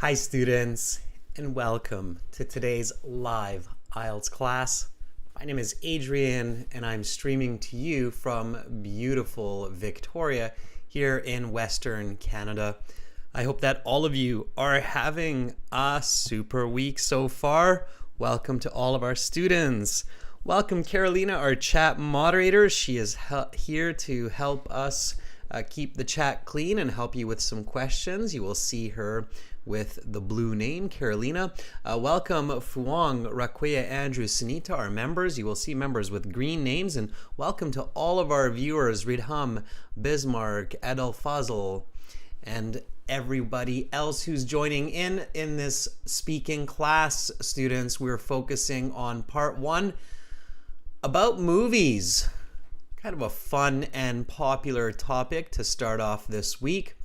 Hi students, and welcome to today's live IELTS class. My name is Adrian and I'm streaming to you from beautiful Victoria here in Western Canada. I hope that all of you are having a super week so far. Welcome to all of our students. Welcome Karina, our chat moderator. She is here to help us keep the chat clean and help you with some questions. You will see her with the blue name, Karina. Welcome Fuang, Requiem, Andrew, Sunita, our members. You will see members with green names. And welcome to all of our viewers, Ridham, Bismarck, Adel Fazl, and everybody else who's joining in this speaking class. Students, we're focusing on part one about movies. Kind of a fun and popular topic to start off this week.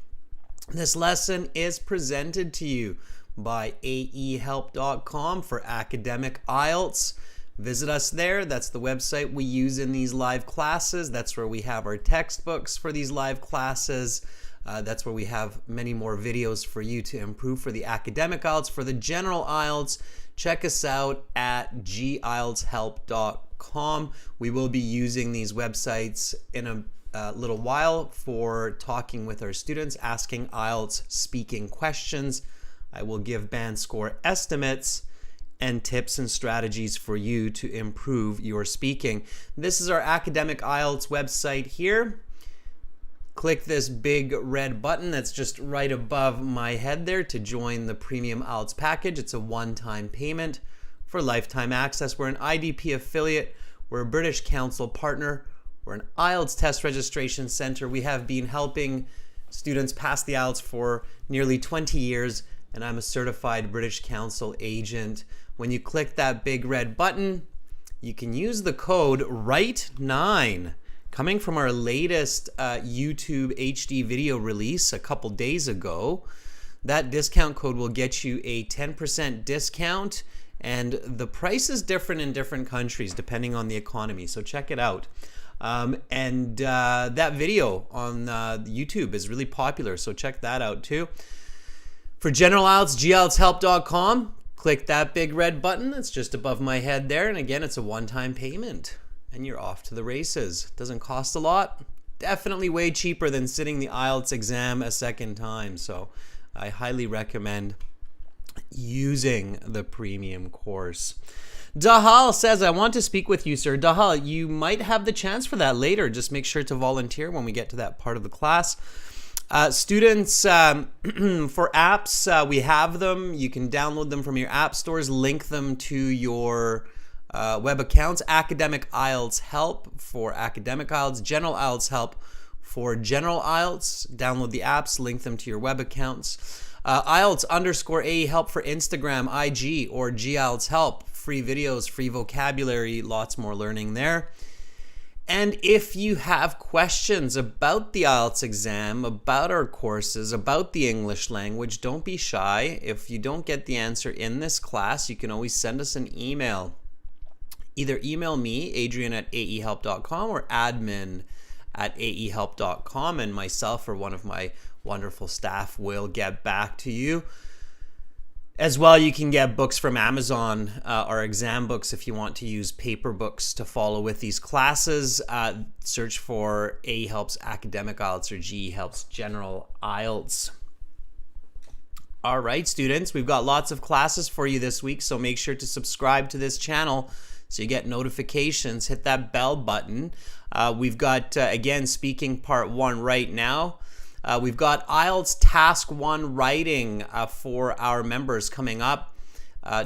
This lesson is presented to you by aehelp.com for academic IELTS. Visit us there. That's the website we use in these live classes. That's where we have our textbooks for these live classes. That's where we have many more videos for you to improve for the academic IELTS. For the general IELTS, check us out at gieltshelp.com. We will be using these websites in a little while for talking with our students, asking IELTS speaking questions. I will give band score estimates and tips and strategies for you to improve your speaking. This is our academic IELTS website here. Click this big red button that's just right above my head there to join the premium IELTS package. It's a one-time payment for lifetime access. We're an IDP affiliate. We're a British Council partner. We're an IELTS test registration center. We have been helping students pass the IELTS for nearly 20 years, and I'm a certified British Council agent. When you click that big red button, you can use the code WRITE9 coming from our latest YouTube HD video release a couple days ago. That discount code will get you a 10% discount, and the price is different in different countries depending on the economy, so check it out. That video on YouTube is really popular, so check that out too. For general IELTS, gieltshelp.com. Click that big red button that's just above my head there, and again, it's a one-time payment, and you're off to the races. Doesn't cost a lot. Definitely way cheaper than sitting the IELTS exam a second time, so I highly recommend using the premium course. Dahal says, I want to speak with you, sir. Dahal, you might have the chance for that later. Just make sure to volunteer when we get to that part of the class. Students, for apps, we have them. You can download them from your app stores, link them to your web accounts. Academic IELTS Help for academic IELTS, General IELTS Help for general IELTS. Download the apps, link them to your web accounts. IELTS_AE Help for Instagram, IG, or GIELTS Help. Free videos, free vocabulary, lots more learning there. And if you have questions about the IELTS exam, about our courses, about the English language, don't be shy. If you don't get the answer in this class, you can always send us an email. Either email me, adrian@aehelp.com, or admin@aehelp.com, and myself or one of my wonderful staff will get back to you. As well, you can get books from Amazon, our exam books, if you want to use paper books to follow with these classes. Search for AE Helps Academic IELTS or GE Helps General IELTS. All right, students, we've got lots of classes for you this week, so make sure to subscribe to this channel so you get notifications. Hit that bell button. We've got, again, speaking part one right now. We've got IELTS Task 1 writing for our members coming up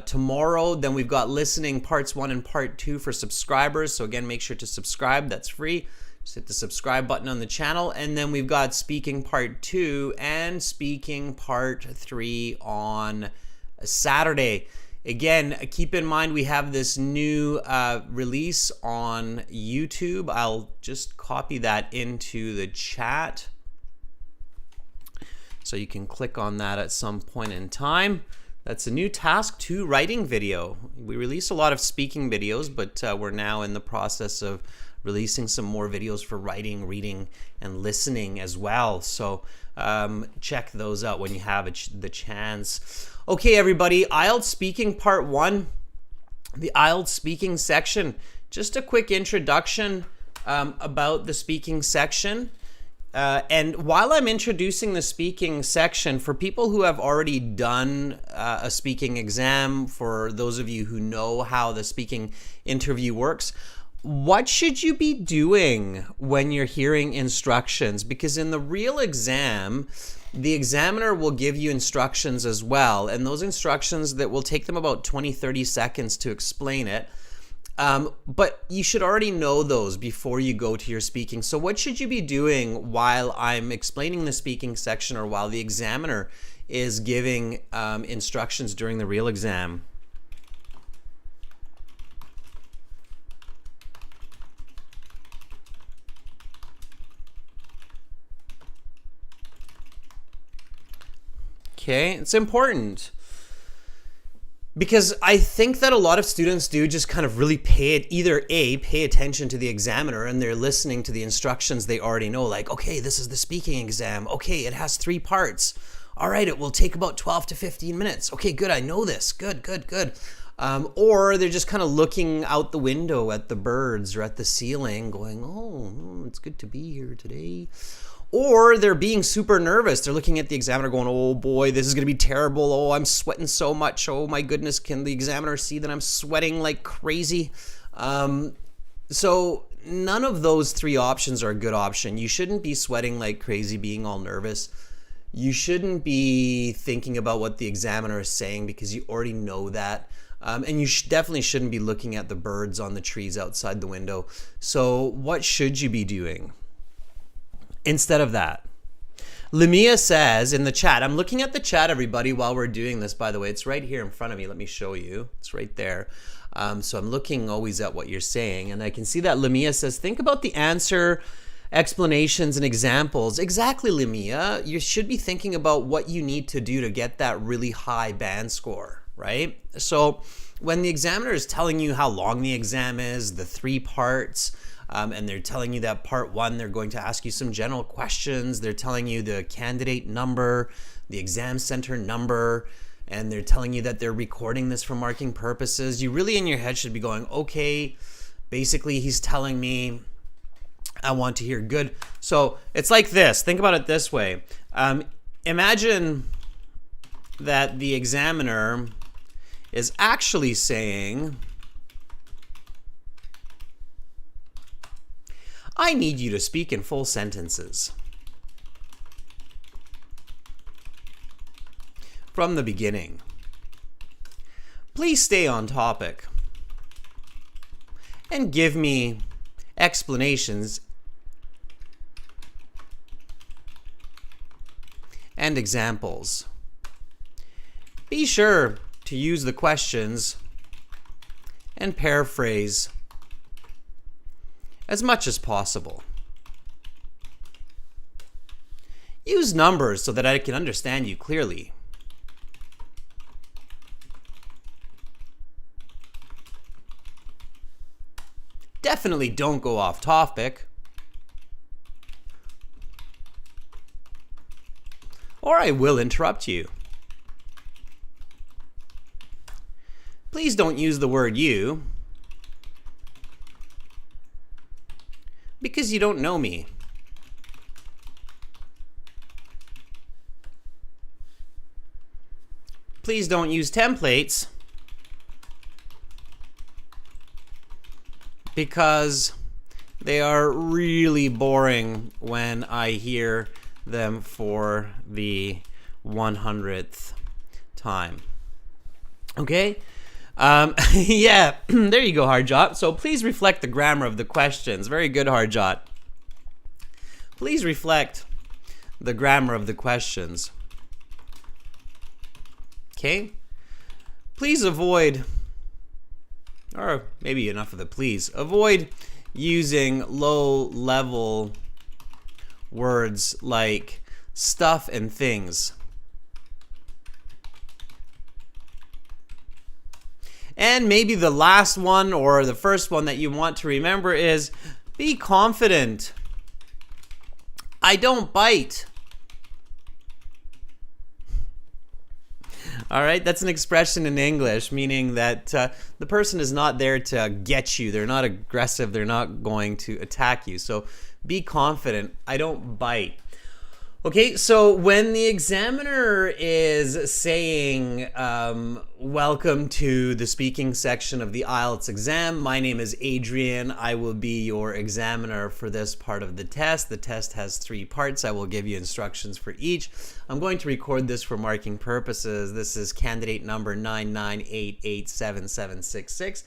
tomorrow. Then we've got listening parts 1 and part 2 for subscribers. So again, make sure to subscribe. That's free. Just hit the subscribe button on the channel. And then we've got speaking part 2 and speaking part 3 on Saturday. Again, keep in mind we have this new release on YouTube. I'll just copy that into the chat, so you can click on that at some point in time. That's a new Task 2 writing video. We release a lot of speaking videos, but we're now in the process of releasing some more videos for writing, reading, and listening as well. So check those out when you have the chance. Okay, everybody, IELTS speaking part 1, the IELTS speaking section. Just a quick introduction about the speaking section. And while I'm introducing the speaking section, for people who have already done a speaking exam, for those of you who know how the speaking interview works, what should you be doing when you're hearing instructions? Because in the real exam, the examiner will give you instructions as well. And those instructions that will take them about 20-30 seconds to explain it. But you should already know those before you go to your speaking. So what should you be doing while I'm explaining the speaking section, or while the examiner is giving instructions during the real exam? Okay, it's important. Because I think that a lot of students do just kind of really pay attention to the examiner, and they're listening to the instructions they already know. Like, okay, this is the speaking exam. Okay, it has 3 parts. All right, it will take about 12 to 15 minutes. Okay, good, I know this. Good. Or they're just kind of looking out the window at the birds or at the ceiling going, oh, it's good to be here today. Or they're being super nervous. They're looking at the examiner going, oh boy, this is going to be terrible. Oh, I'm sweating so much. Oh my goodness, can the examiner see that I'm sweating like crazy? So none of those 3 options are a good option. You shouldn't be sweating like crazy, being all nervous. You shouldn't be thinking about what the examiner is saying, because you already know that. And you definitely shouldn't be looking at the birds on the trees outside the window. So what should you be doing instead of that? Lamia says in the chat, I'm looking at the chat, everybody, while we're doing this, by the way. It's right here in front of me. Let me show you. It's right there. So I'm looking always at what you're saying, and I can see that Lamia says, think about the answer, explanations, and examples. Exactly, Lamia. You should be thinking about what you need to do to get that really high band score, right? So when the examiner is telling you how long the exam is, the 3 parts, and they're telling you that part 1, they're going to ask you some general questions. They're telling you the candidate number, the exam center number, and they're telling you that they're recording this for marking purposes. You really in your head should be going, okay, basically he's telling me I want to hear good. So it's like this. Think about it this way. Imagine that the examiner is actually saying, I need you to speak in full sentences from the beginning. Please stay on topic and give me explanations and examples. Be sure to use the questions and paraphrase as much as possible. Use numbers so that I can understand you clearly. Definitely don't go off topic, or I will interrupt you. Please don't use the word you, because you don't know me. Please don't use templates, because they are really boring when I hear them for the 100th time. Okay? Yeah, there you go, Harjot. So please reflect the grammar of the questions. Very good, Harjot. Please reflect the grammar of the questions. Okay? Please avoid, or maybe enough of the please, avoid using low-level words like stuff and things. And maybe the last one or the first one that you want to remember is Be confident. I don't bite. All right, that's an expression in English, meaning that the person is not there to get you. They're not aggressive. They're not going to attack you. So be confident. I don't bite. Okay, so when the examiner is saying, welcome to the speaking section of the IELTS exam, my name is Adrian. I will be your examiner for this part of the test. The test has 3 parts. I will give you instructions for each. I'm going to record this for marking purposes. This is candidate number 998877766,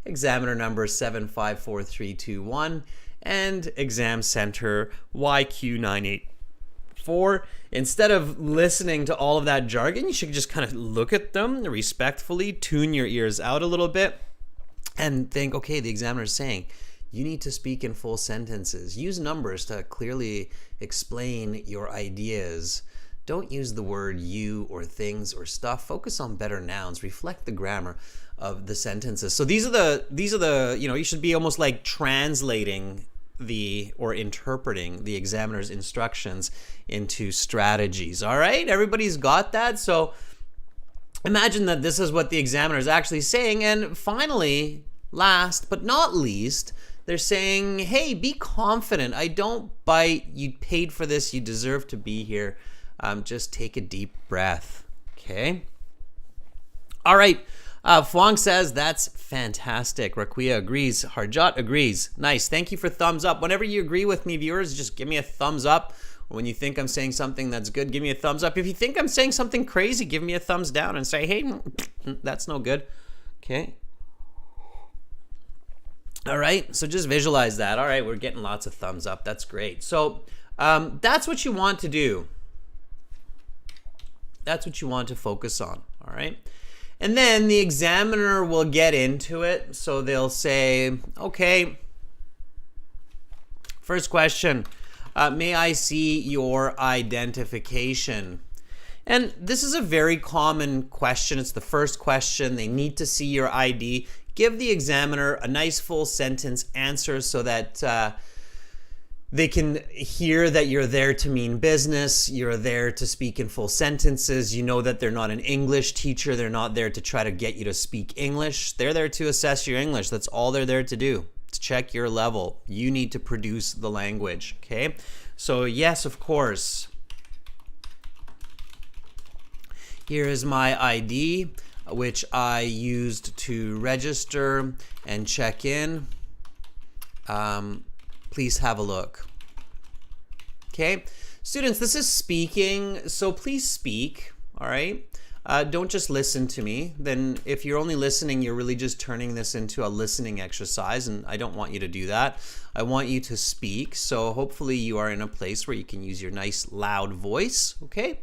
examiner number 754321, and exam center YQ98. Instead of listening to all of that jargon, you should just kind of look at them respectfully, tune your ears out a little bit, and think, okay, the examiner is saying you need to speak in full sentences. Use numbers to clearly explain your ideas. Don't use the word you or things or stuff. Focus on better nouns. Reflect the grammar of the sentences. So these are the you should be almost like translating or interpreting the examiner's instructions into strategies. All right, everybody's got that. So imagine that this is what the examiner is actually saying. And finally, last but not least, they're saying, hey, be confident. I don't bite. You paid for this. You deserve to be here. Just take a deep breath. Okay. All right. Fuang says, that's fantastic. Requiem agrees. Harjot agrees. Nice. Thank you for thumbs up. Whenever you agree with me, viewers, just give me a thumbs up. When you think I'm saying something that's good, give me a thumbs up. If you think I'm saying something crazy, give me a thumbs down and say, hey, that's no good. Okay. All right. So just visualize that. All right. We're getting lots of thumbs up. That's great. So that's what you want to do. That's what you want to focus on. All right. And then the examiner will get into it. So they'll say, okay, first question, may I see your identification? And this is a very common question. It's the first question. They need to see your ID. Give the examiner a nice full sentence answer so that they can hear that you're there to mean business. You're there to speak in full sentences. You know that they're not an English teacher. They're not there to try to get you to speak English. They're there to assess your English. That's all they're there to do, to check your level. You need to produce the language, okay? So yes, of course. Here is my ID, which I used to register and check in. Please have a look. Okay, students, this is speaking, so please speak, all right? Don't just listen to me. Then if you're only listening, you're really just turning this into a listening exercise, and I don't want you to do that. I want you to speak, so hopefully you are in a place where you can use your nice loud voice, okay?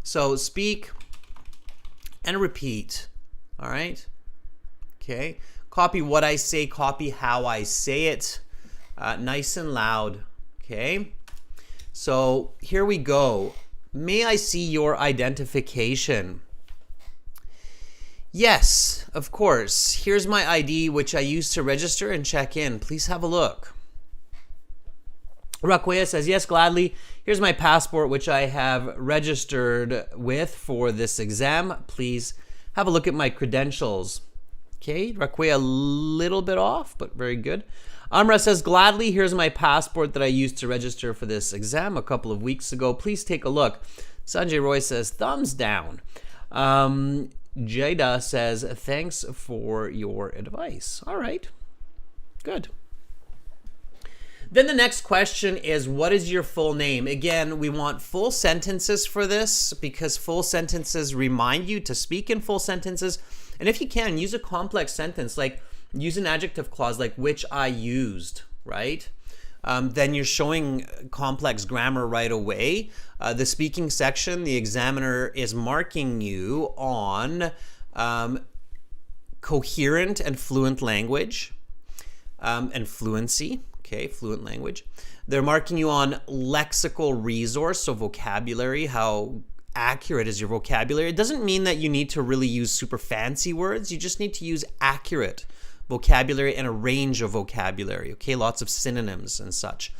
So speak and repeat, all right? Okay, copy what I say, copy how I say it. Nice and loud, okay? So here we go. May I see your identification? Yes, of course. Here's my ID, which I used to register and check in. Please have a look. Requiem says, yes, gladly. Here's my passport, which I have registered with for this exam. Please have a look at my credentials. Okay, Requiem a little bit off, but very good. Amra says, gladly, here's my passport that I used to register for this exam a couple of weeks ago. Please take a look. Sanjay Roy says, thumbs down. Jada says, thanks for your advice. All right, good. Then the next question is, what is your full name? Again, we want full sentences for this because full sentences remind you to speak in full sentences. And if you can, use a complex sentence, like use an adjective clause like which I used, right? Then you're showing complex grammar right away. The speaking section, the examiner is marking you on coherent and fluent language and fluency, okay, fluent language. They're marking you on lexical resource, so vocabulary, how accurate is your vocabulary. It doesn't mean that you need to really use super fancy words. You just need to use accurate vocabulary and a range of vocabulary, okay? Lots of synonyms and such.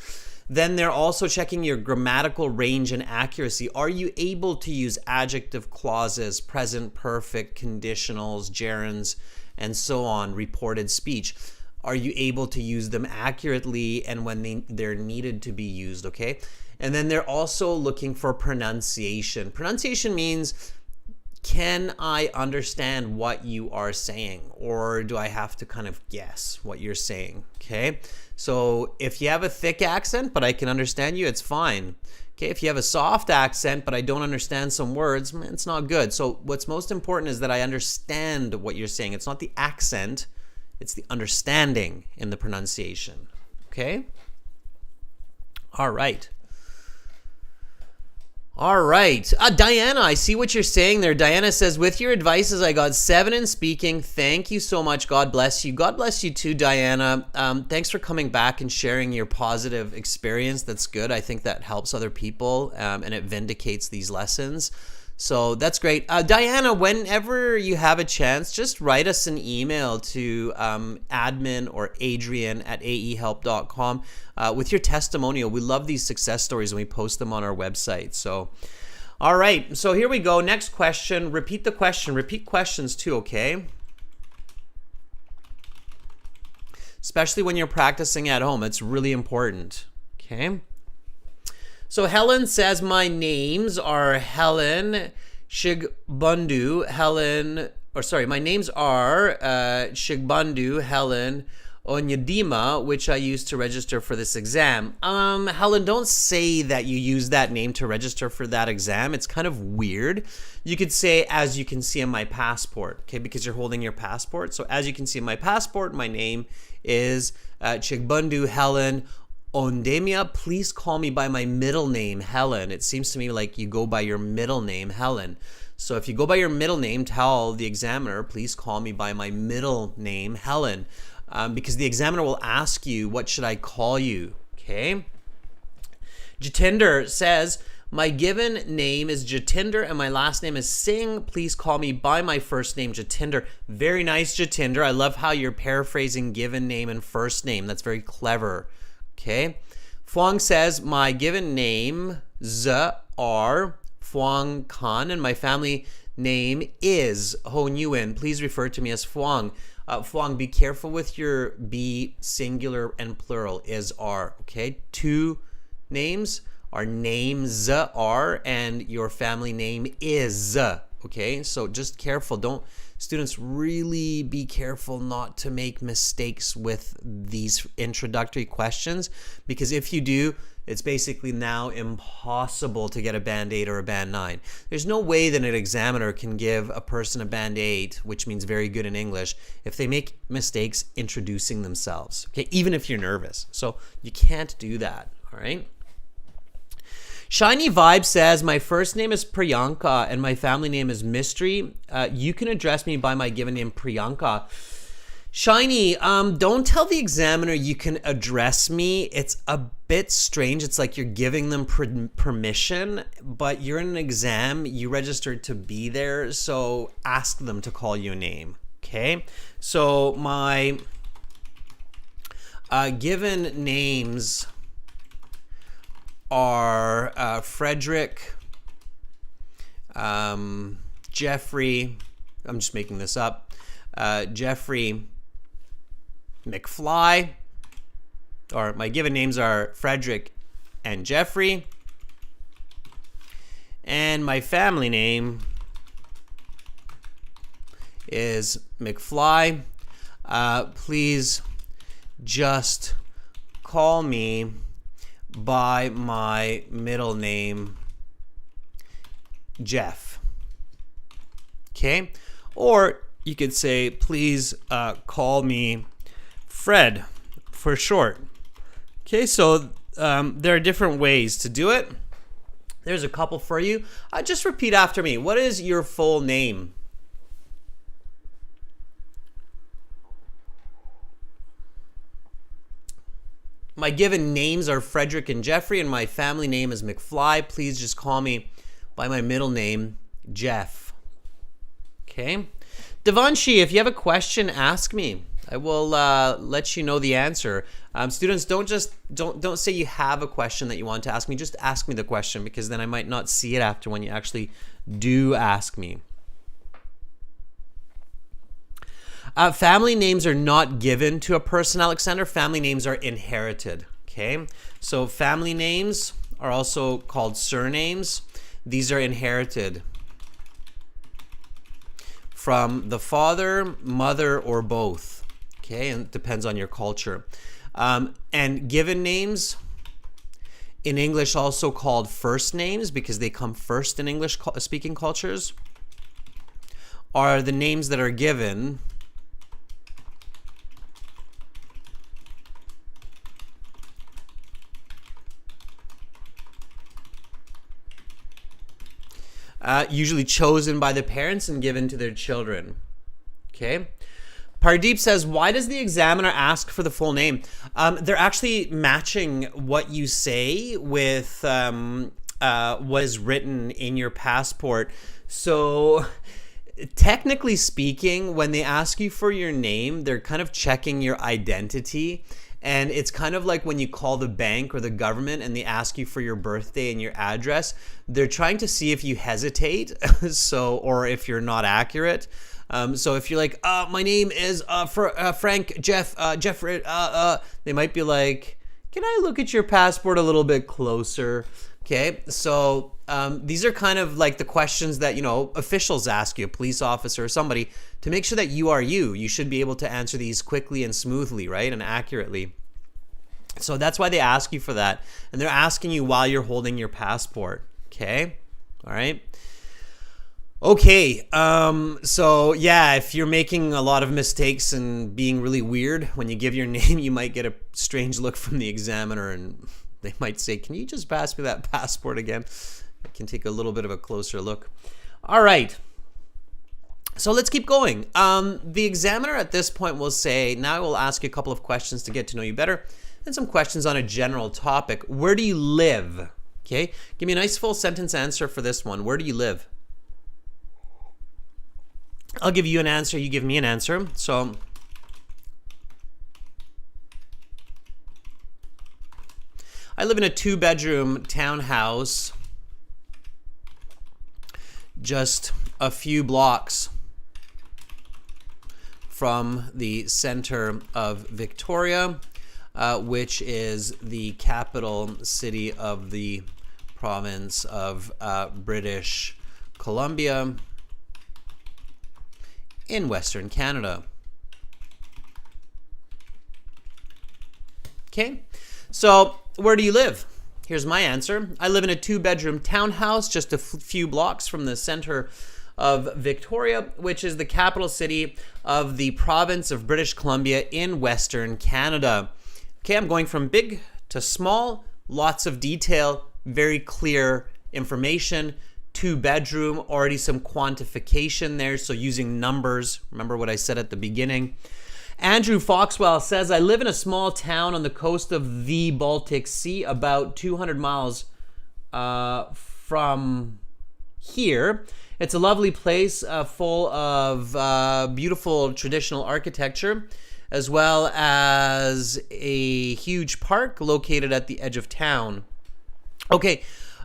Then they're also checking your grammatical range and accuracy. Are you able to use adjective clauses, present perfect, conditionals, gerunds, and so on, reported speech? Are you able to use them accurately and when they're needed to be used, okay? And then they're also looking for pronunciation. Pronunciation means, can I understand what you are saying? Or do I have to kind of guess what you're saying, okay? So if you have a thick accent, but I can understand you, it's fine. Okay, if you have a soft accent, but I don't understand some words, it's not good. So what's most important is that I understand what you're saying. It's not the accent, it's the understanding in the pronunciation, okay? All right. All right. Diana, I see what you're saying there. Diana says, with your advices, I got 7 in speaking. Thank you so much. God bless you. God bless you too, Diana. Thanks for coming back and sharing your positive experience. That's good. I think that helps other people and it vindicates these lessons. So that's great. Diana, whenever you have a chance, just write us an email to admin or adrian@aehelp.com with your testimonial. We love these success stories and we post them on our website. So, all right. So here we go. Next question. Repeat the question. Repeat questions too, okay? Especially when you're practicing at home. It's really important, okay? So Helen says, my names are Helen Shigbundu, my names are Shigbundu, Helen Onyedima, which I used to register for this exam. Helen, don't say that you use that name to register for that exam. It's kind of weird. You could say, as you can see in my passport, okay, because you're holding your passport. So as you can see in my passport, my name is Shigbundu Helen Ondemia. Please call me by my middle name, Helen. It seems to me like you go by your middle name, Helen. So if you go by your middle name, tell the examiner, please call me by my middle name, Helen. Because the examiner will ask you, what should I call you? Okay. Jatinder says, my given name is Jatinder and my last name is Singh. Please call me by my first name, Jatinder. Very nice, Jatinder. I love how you're paraphrasing given name and first name. That's very clever. Okay. Phuong says, my given name are Phuong Khan and my family name is Ho Nguyen. Please refer to me as Phuong. Phuong, be careful with your be singular and plural, is are. Okay. 2 names. Our names are and your family name is. Okay. So just careful. Students, really be careful not to make mistakes with these introductory questions, because if you do, it's basically now impossible to get a Band 8 or a Band 9. There's no way that an examiner can give a person a Band 8, which means very good in English, if they make mistakes introducing themselves, okay, even if you're nervous. So you can't do that, all right? Shiny Vibe says, my first name is Priyanka and my family name is Mystery. You can address me by my given name, Priyanka. Shiny, don't tell the examiner you can address me. It's a bit strange. It's like you're giving them permission, but you're in an exam. You registered to be there, so ask them to call you a name, okay? So my given names are Frederick, Jeffrey, I'm just making this up, Jeffrey McFly, or my given names are Frederick and Jeffrey, and my family name is McFly. Please just call me by my middle name, Jeff. Okay? Or you could say, please call me Fred for short. Okay, so there are different ways to do it. There's a couple for you. Just repeat after me. What is your full name? My given names are Frederick and Jeffrey, and my family name is McFly. Please just call me by my middle name, Jeff. Okay? Devanshi, if you have a question, ask me. I will let you know the answer. Students, don't say you have a question that you want to ask me. Just ask me the question, because then I might not see it after when you actually do ask me. Family names are not given to a person, Alexander. Family names are inherited. Okay, so family names are also called surnames. These are inherited from the father, mother, or both. Okay, and it depends on your culture. And given names in English also called first names, because they come first in English speaking cultures, are the names that are given usually chosen by the parents and given to their children. Okay. Pardeep says, why does the examiner ask for the full name? They're actually matching what you say with what is written in your passport. So technically speaking, when they ask you for your name, they're kind of checking your identity. And it's kind of like when you call the bank or the government and they ask you for your birthday and your address. They're trying to see if you hesitate, or if you're not accurate. So if you're like, my name is Frank Jeffrey, they might be like, can I look at your passport a little bit closer? Okay, so these are kind of like the questions that, officials ask you, a police officer or somebody, to make sure that you are you. You should be able to answer these quickly and smoothly, right, and accurately. So that's why they ask you for that. And they're asking you while you're holding your passport. Okay, all right. Okay, so yeah, if you're making a lot of mistakes and being really weird when you give your name, you might get a strange look from the examiner, and they might say, can you just pass me that passport again? I can take a little bit of a closer look. All right, so let's keep going. The examiner at this point will say, now I will ask you a couple of questions to get to know you better, and some questions on a general topic. Where do you live? Okay, give me a nice full sentence answer for this one. Where do you live? I'll give you an answer, you give me an answer. So I live in a 2-bedroom townhouse just a few blocks from the center of Victoria, which is the capital city of the province of British Columbia in Western Canada. Okay, so where do you live? Here's my answer. I live in a 2-bedroom townhouse just a few blocks from the center of Victoria, which is the capital city of the province of British Columbia in Western Canada. Okay, I'm going from big to small, lots of detail, very clear information. 2-bedroom, already some quantification there, so using numbers. Remember what I said at the beginning. Andrew Foxwell says, I live in a small town on the coast of the Baltic Sea, about 200 miles from here. It's a lovely place full of beautiful traditional architecture, as well as a huge park located at the edge of town. Okay,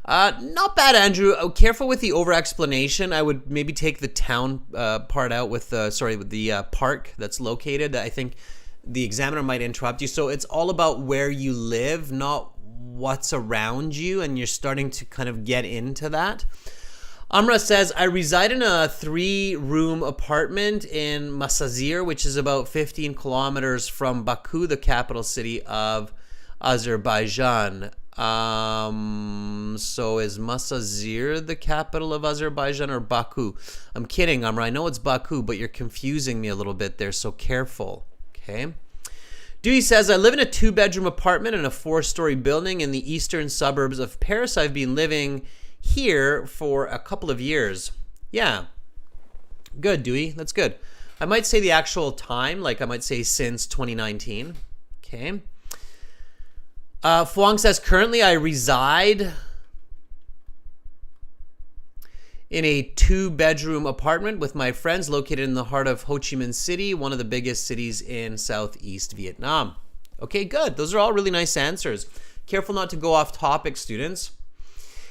not bad, Andrew. Careful with the over-explanation. I would maybe take the town part out with the park that's located. I think the examiner might interrupt you. So it's all about where you live, not what's around you, and you're starting to kind of get into that. Amra says, I reside in a 3-room apartment in Masazir, which is about 15 kilometers from Baku, the capital city of Azerbaijan. So is Masazir the capital of Azerbaijan or Baku? I'm kidding, Amra. I know it's Baku, but you're confusing me a little bit there, so careful. Okay. Dewey says, I live in a 2-bedroom apartment in a 4-story building in the eastern suburbs of Paris. I've been living here for a couple of years. Yeah. Good, Dewey. That's good. I might say the actual time, like I might say since 2019. Okay. Fuang says, currently I reside In a 2-bedroom apartment with my friends located in the heart of Ho Chi Minh City, one of the biggest cities in Southeast Vietnam. Okay, good. Those are all really nice answers. Careful not to go off topic, students.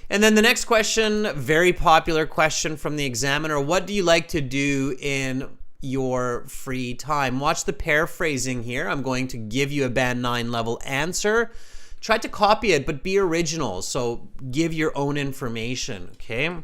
And then the next question, very popular question from the examiner. What do you like to do in your free time? Watch the paraphrasing here. I'm going to give you a Band 9 level answer. Try to copy it, but be original. So give your own information, okay?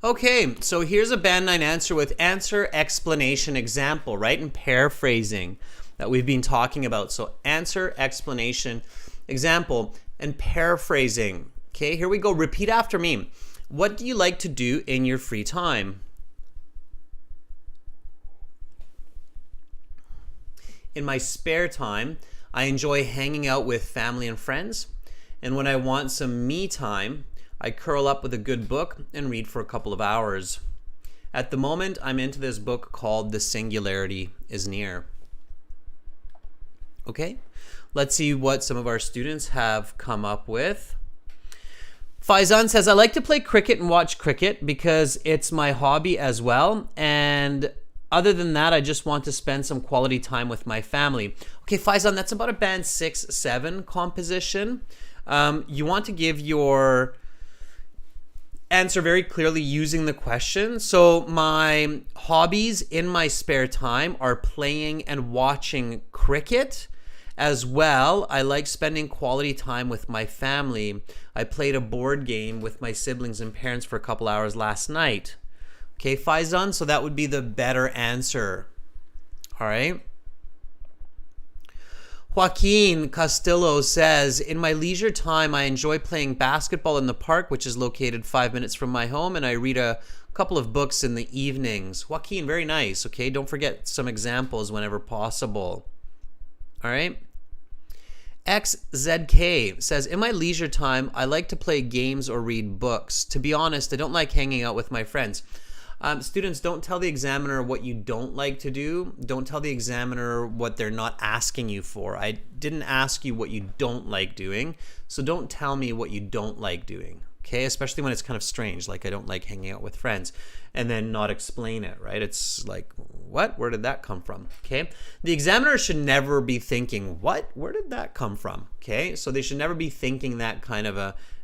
Okay, so here's a Band 9 answer with answer, explanation, example, right? And paraphrasing that we've been talking about. So answer, explanation, example, and paraphrasing. Okay, here we go. Repeat after me. What do you like to do in your free time? In my spare time, I enjoy hanging out with family and friends. And when I want some me time, I curl up with a good book and read for a couple of hours. At the moment, I'm into this book called The Singularity is Near. Okay, let's see what some of our students have come up with. Faizan says, I like to play cricket and watch cricket because it's my hobby as well. And other than that, I just want to spend some quality time with my family. Okay, Faizan, that's about a Band 6-7 composition. You want to give your answer very clearly using the question. So my hobbies in my spare time are playing and watching cricket. As well, I like spending quality time with my family. I played a board game with my siblings and parents for a couple hours last night. Okay, Faizan, so that would be the better answer. All right. Joaquin Castillo says, in my leisure time, I enjoy playing basketball in the park, which is located 5 minutes from my home, and I read a couple of books in the evenings. Joaquin, very nice. Okay, don't forget some examples whenever possible. All right. XZK says, in my leisure time, I like to play games or read books. To be honest, I don't like hanging out with my friends. Students, don't tell the examiner what you don't like to do. Don't tell the examiner what they're not asking you for. I didn't ask you what you don't like doing, so don't tell me what you don't like doing, okay? Especially when it's kind of strange, like I don't like hanging out with friends, and then not explain it, right? It's like, what? Where did that come from, okay? The examiner should never be thinking, what? Where did that come from, okay? So they should never be thinking that kind of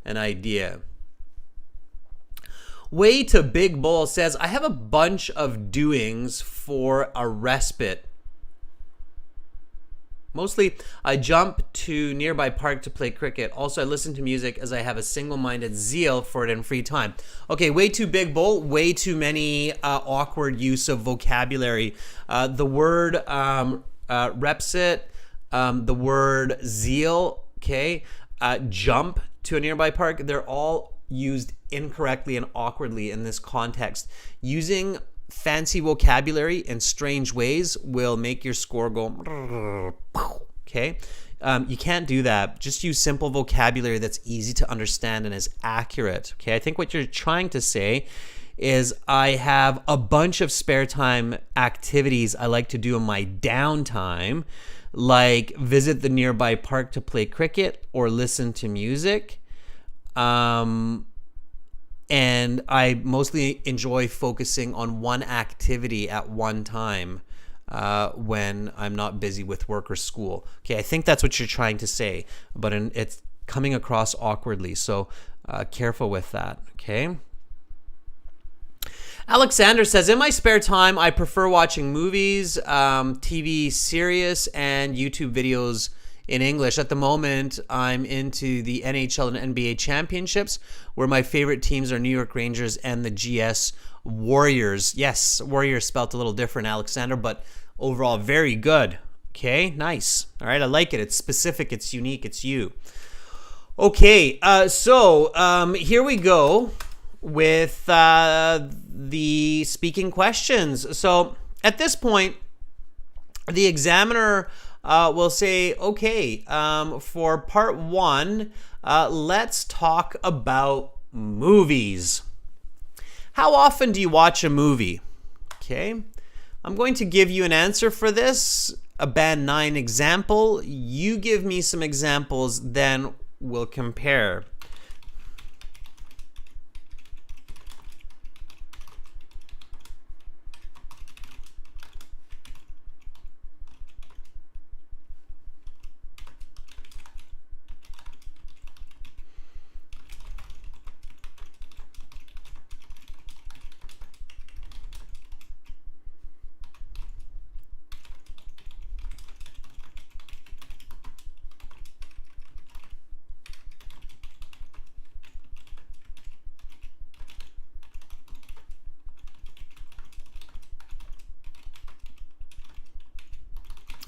an idea. Way to Big Bull says, I have a bunch of doings for a respite. Mostly, I jump to nearby park to play cricket. Also, I listen to music as I have a single-minded zeal for it in free time. Okay, way too Big Bull, way too many awkward use of vocabulary. The word repsit, the word zeal, okay, jump to a nearby park, they're all used incorrectly and awkwardly in this context. Using fancy vocabulary in strange ways will make your score go, okay? You can't do that. Just use simple vocabulary that's easy to understand and is accurate, okay? I think what you're trying to say is I have a bunch of spare time activities I like to do in my downtime, like visit the nearby park to play cricket or listen to music. And I mostly enjoy focusing on one activity at one time when I'm not busy with work or school. Okay, I think that's what you're trying to say, but it's coming across awkwardly, so careful with that, okay? Alexander says, in my spare time, I prefer watching movies, TV series, and YouTube videos in English. At the moment, I'm into the NHL and NBA championships, where my favorite teams are New York Rangers and the GS Warriors. Yes, Warriors spelt a little different, Alexander, but overall, very good. Okay, nice. All right, I like it. It's specific, it's unique, it's you. Okay, here we go with the speaking questions. So at this point, the examiner will say, okay, for part one, let's talk about movies. How often do you watch a movie? Okay, I'm going to give you an answer for this, a band 9 example. You give me some examples, then we'll compare.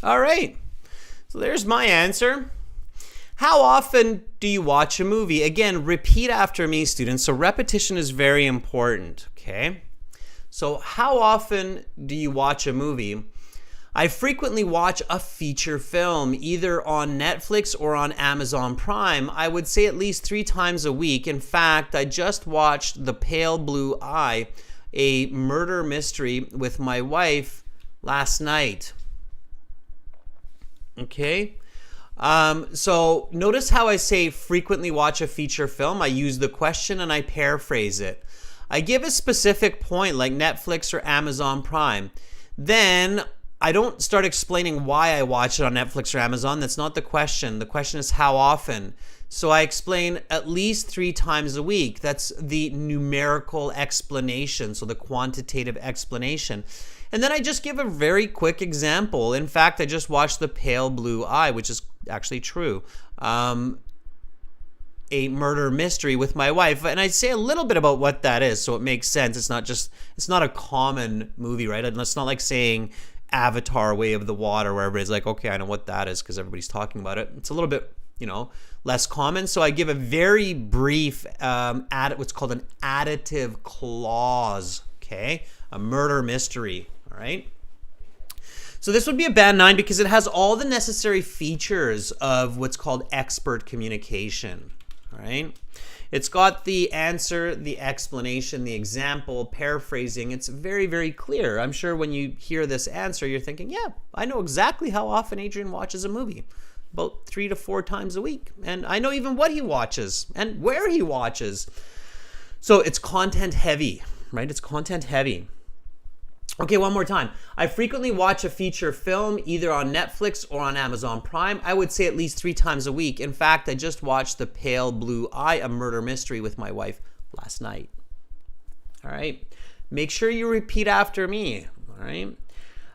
All right, so there's my answer. How often do you watch a movie? Again, repeat after me, students. So repetition is very important, okay? So how often do you watch a movie? I frequently watch a feature film, either on Netflix or on Amazon Prime. I would say at least 3 times a week. In fact, I just watched The Pale Blue Eye, a murder mystery, with my wife last night. Okay, so notice how I say frequently watch a feature film. I use the question and I paraphrase it. I give a specific point like Netflix or Amazon Prime. Then I don't start explaining why I watch it on Netflix or Amazon. That's not the question. The question is how often. So I explain at least 3 times a week. That's the numerical explanation, so the quantitative explanation. And then I just give a very quick example. In fact, I just watched The Pale Blue Eye, which is actually true. A murder mystery with my wife. And I say a little bit about what that is, so it makes sense. It's not a common movie, right? And it's not like saying Avatar, Way of the Water, where everybody's like, okay, I know what that is because everybody's talking about it. It's a little bit, less common. So I give a very brief, what's called an additive clause, okay? A murder mystery. All right. So this would be a band 9 because it has all the necessary features of what's called expert communication. All right. It's got the answer, the explanation, the example, paraphrasing. It's very, very clear. I'm sure when you hear this answer, you're thinking, yeah, I know exactly how often Adrian watches a movie. About 3 to 4 times a week. And I know even what he watches and where he watches. So it's content heavy, right? It's content heavy. Okay, one more time. I frequently watch a feature film either on Netflix or on Amazon Prime. I would say at least 3 times a week. In fact, I just watched The Pale Blue Eye, a murder mystery, with my wife last night. All right. Make sure you repeat after me. All right.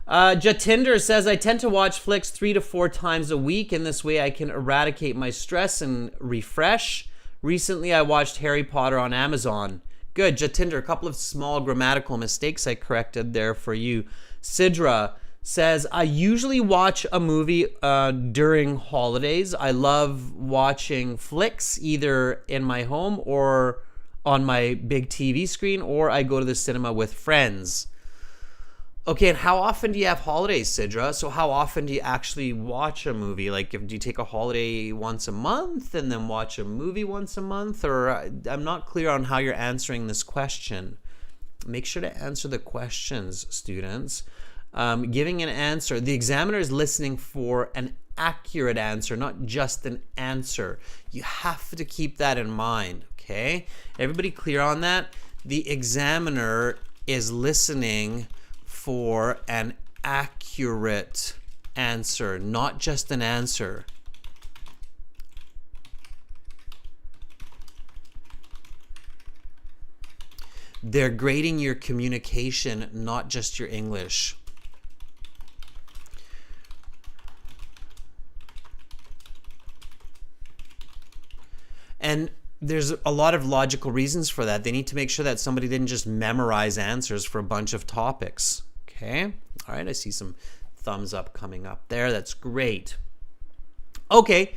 Jatinder says, I tend to watch flicks 3 to 4 times a week. In this way, I can eradicate my stress and refresh. Recently, I watched Harry Potter on Amazon. Good, Jatinder, a couple of small grammatical mistakes I corrected there for you. Sidra says, I usually watch a movie during holidays. I love watching flicks either in my home or on my big TV screen, or I go to the cinema with friends. Okay, and how often do you have holidays, Sidra? So how often do you actually watch a movie? Like, do you take a holiday once a month and then watch a movie once a month? Or I'm not clear on how you're answering this question. Make sure to answer the questions, students. Giving an answer. The examiner is listening for an accurate answer, not just an answer. You have to keep that in mind, okay? Everybody clear on that? The examiner is listening for an accurate answer, not just an answer. They're grading your communication, not just your English. And there's a lot of logical reasons for that. They need to make sure that somebody didn't just memorize answers for a bunch of topics. Okay. All right. I see some thumbs up coming up there. That's great. Okay.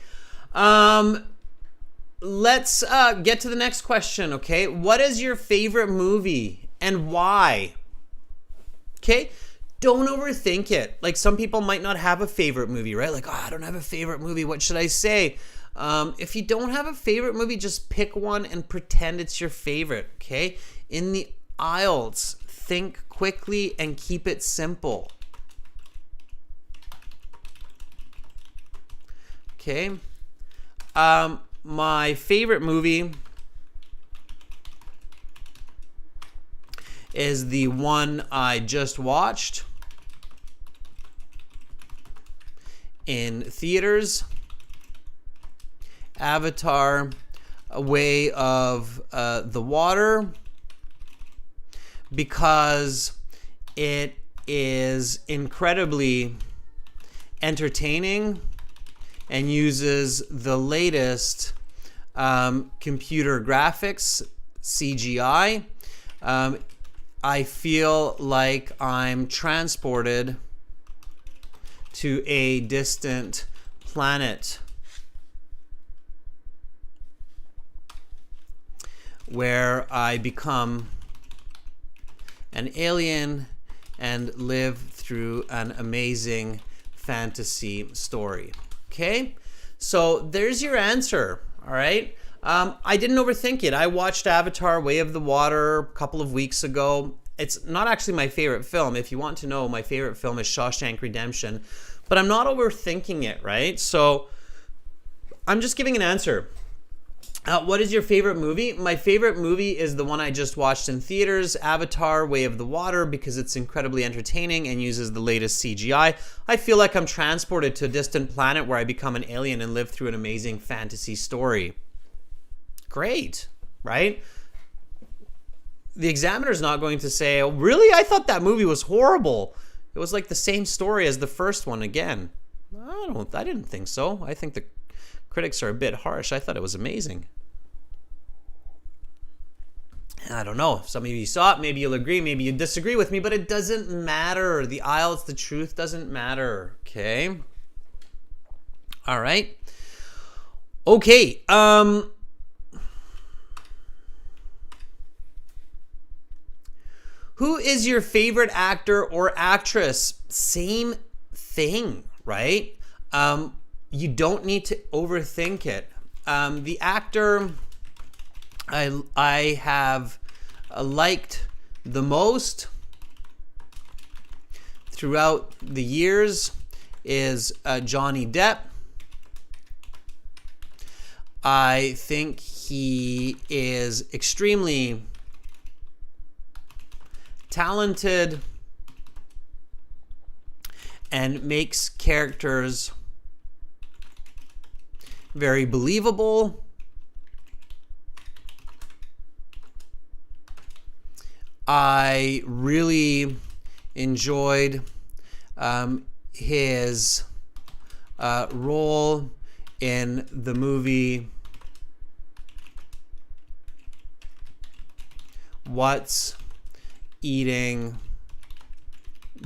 let's get to the next question, okay? What is your favorite movie and why? Okay? Don't overthink it. Like, some people might not have a favorite movie, right? Like, oh, I don't have a favorite movie. What should I say? If you don't have a favorite movie, just pick one and pretend it's your favorite, okay? In the IELTS, think quickly and keep it simple. Okay? My favorite movie is the one I just watched in theaters, Avatar: A Way of the Water, because it is incredibly entertaining and uses the latest computer graphics, CGI. I feel like I'm transported to a distant planet where I become an alien and live through an amazing fantasy story. Okay? So there's your answer, all right? I didn't overthink it. I watched Avatar: Way of the Water a couple of weeks ago. It's not actually my favorite film. If you want to know, my favorite film is Shawshank Redemption. But I'm not overthinking it, right? So I'm just giving an answer. What is your favorite movie? My favorite movie is the one I just watched in theaters, Avatar: Way of the Water, because it's incredibly entertaining and uses the latest CGI. I feel like I'm transported to a distant planet where I become an alien and live through an amazing fantasy story. Great, right? The examiner's not going to say, oh, really? I thought that movie was horrible. It was like the same story as the first one again. I didn't think so. I think the critics are a bit harsh. I thought it was amazing. I don't know. Some of you saw it. Maybe you'll agree. Maybe you disagree with me, but it doesn't matter. The IELTS, the truth doesn't matter. Okay? All right. Okay. Who is your favorite actor or actress? Same thing, right? You don't need to overthink it. The actor I have liked the most throughout the years is Johnny Depp. I think he is extremely talented and makes characters very believable. I really enjoyed his role in the movie What's Eating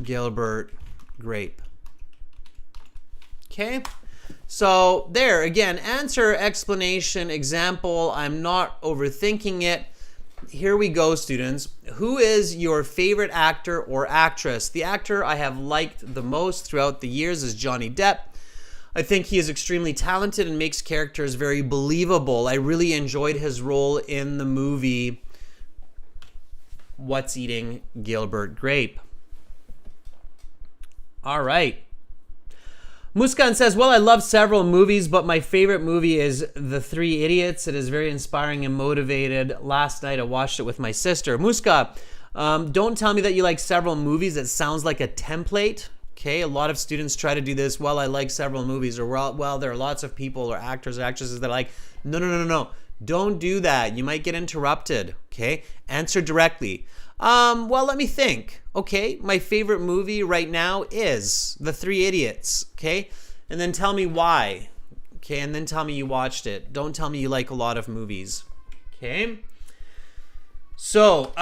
Gilbert Grape. Okay, so there again, answer, explanation, example. I'm not overthinking it. Here we go, students. Who is your favorite actor or actress? The actor I have liked the most throughout the years is Johnny Depp. I think he is extremely talented and makes characters very believable. I really enjoyed his role in the movie What's Eating Gilbert Grape. All right. Muskan says, well, I love several movies, but my favorite movie is The Three Idiots. It is very inspiring and motivated. Last night I watched it with my sister. Muska, don't tell me that you like several movies. It sounds like a template. Okay, a lot of students try to do this. Well, I like several movies, or well, there are lots of people or actors or actresses that are like, no. Don't do that. You might get interrupted. Okay, answer directly. Well, let me think. Okay, my favorite movie right now is The Three Idiots. Okay, and then tell me why. Okay, and then tell me you watched it. Don't tell me you like a lot of movies. Okay, so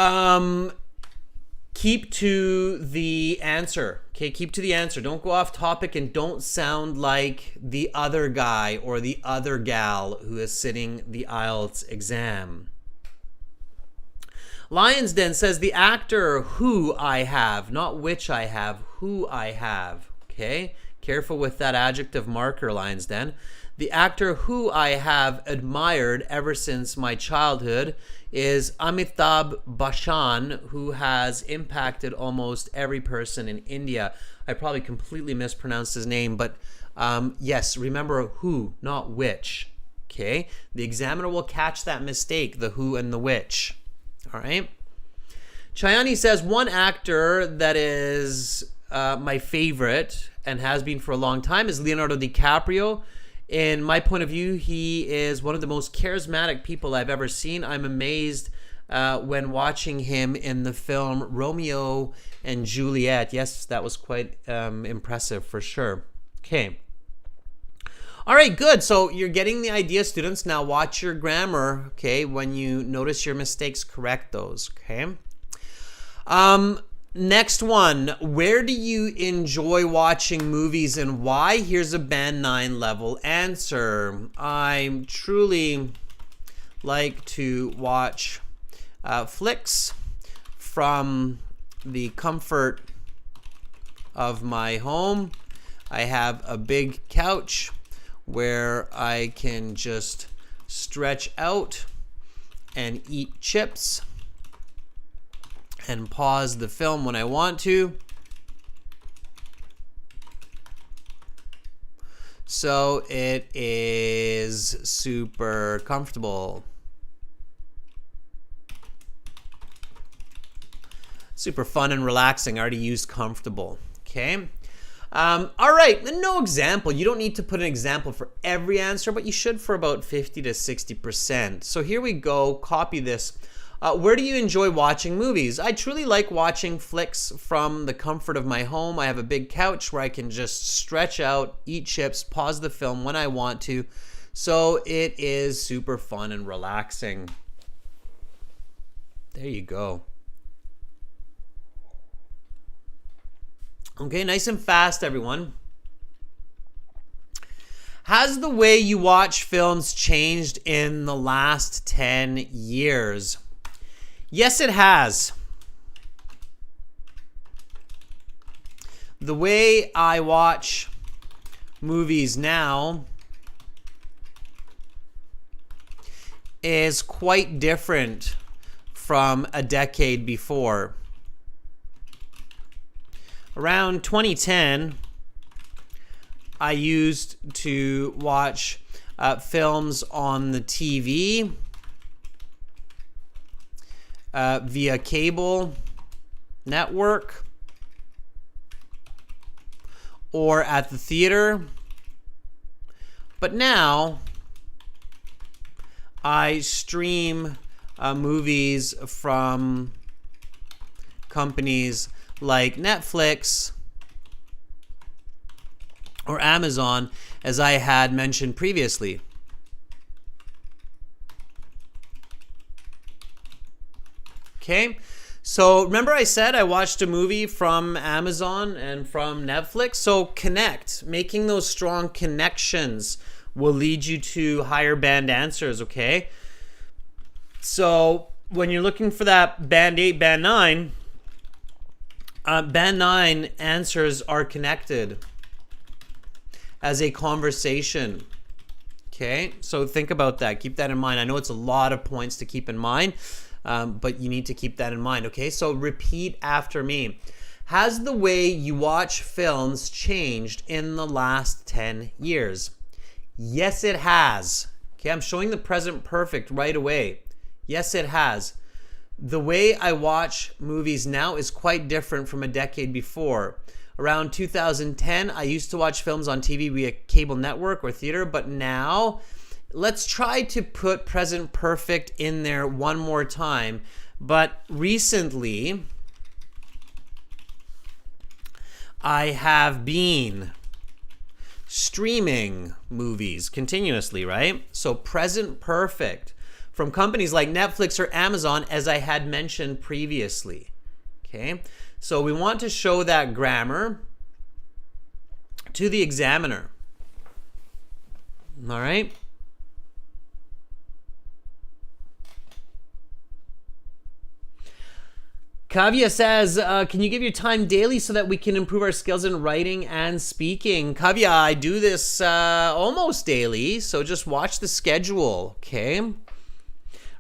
keep to the answer. Okay, keep to the answer. Don't go off topic and don't sound like the other guy or the other gal who is sitting the IELTS exam. Lions Den says the actor who I have, not which I have, who I have. Okay, careful with that adjective marker, Lions Den. The actor who I have admired ever since my childhood is Amitabh Bachchan, who has impacted almost every person in India. I probably completely mispronounced his name, but yes, remember who, not which. Okay, the examiner will catch that mistake, the who and the which. All right. Chayani says one actor that is my favorite and has been for a long time is Leonardo DiCaprio. In my point of view, he is one of the most charismatic people I've ever seen. I'm amazed when watching him in the film Romeo and Juliet. Yes, that was quite impressive for sure. Okay. All right, good. So you're getting the idea, students. Now watch your grammar, okay? When you notice your mistakes, correct those, okay? Next one, where do you enjoy watching movies and why? Here's a Band 9 level answer. I truly like to watch flicks from the comfort of my home. I have a big couch where I can just stretch out and eat chips and pause the film when I want to. So it is super comfortable. Super fun and relaxing. I already used comfortable. Okay. All right. No example. You don't need to put an example for every answer, but you should for about 50 to 60%. So here we go. Copy this. Where do you enjoy watching movies? I truly like watching flicks from the comfort of my home. I have a big couch where I can just stretch out, eat chips, pause the film when I want to. So it is super fun and relaxing. There you go. Okay, nice and fast, everyone. Has the way you watch films changed in the last 10 years? Yes, it has. The way I watch movies now is quite different from a decade before. Around 2010, I used to watch films on the TV via cable network or at the theater. But now I stream movies from companies like Netflix or Amazon, as I had mentioned previously. Okay, so remember I said I watched a movie from Amazon and from Netflix? So connect. Making those strong connections will lead you to higher band answers, okay? So when you're looking for that band 8, band 9, band 9 answers are connected as a conversation. Okay, so think about that. Keep that in mind. I know it's a lot of points to keep in mind, but you need to keep that in mind. Okay, so repeat after me. Has the way you watch films changed in the last 10 years? Yes, it has. Okay, I'm showing the present perfect right away. Yes, it has. The way I watch movies now is quite different from a decade before. Around 2010, I used to watch films on TV via cable network or theater, but now let's try to put present perfect in there one more time. But recently, I have been streaming movies continuously, right? So present perfect from companies like Netflix or Amazon, as I had mentioned previously. Okay, so we want to show that grammar to the examiner. All right. Kavya says, can you give your time daily so that we can improve our skills in writing and speaking? Kavya, I do this almost daily, so just watch the schedule, okay?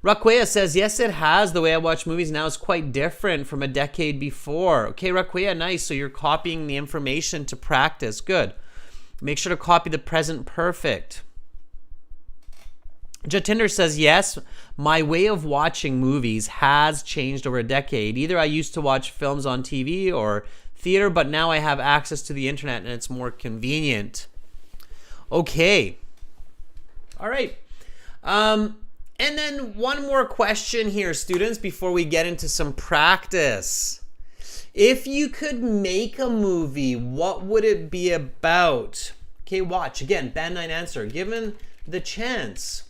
Requiem says, yes, it has. The way I watch movies now is quite different from a decade before. Okay, Requiem, nice. So you're copying the information to practice. Good. Make sure to copy the present perfect. Jatinder says, yes, my way of watching movies has changed over a decade. Either I used to watch films on TV or theater, but now I have access to the internet and it's more convenient. Okay. All right. And then one more question here, students, before we get into some practice. If you could make a movie, what would it be about? Okay, watch. Again, Band 9 answer. Given the chance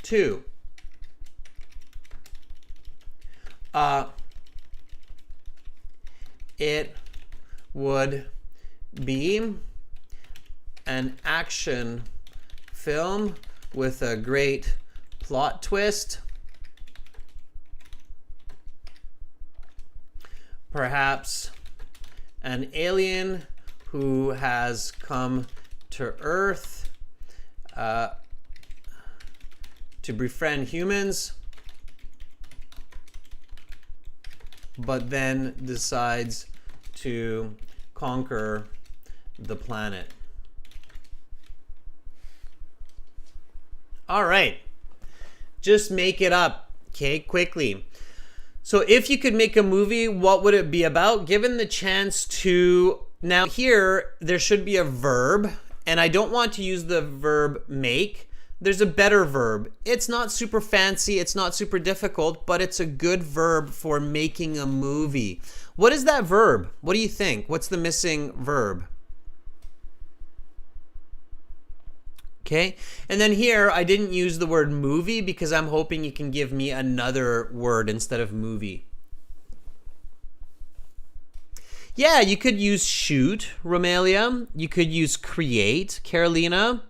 to it would be an action film with a great plot twist, perhaps an alien who has come to Earth to befriend humans, but then decides to conquer the planet. All right, just make it up, okay, quickly. So if you could make a movie, what would it be about? Given the chance to, now here, there should be a verb, and I don't want to use the verb make. There's a better verb. It's not super fancy, it's not super difficult, but it's a good verb for making a movie. What is that verb? What do you think? What's the missing verb? Okay, and then here I didn't use the word movie because I'm hoping you can give me another word instead of movie. Yeah, you could use shoot, Romelia. You could use create, Carolina.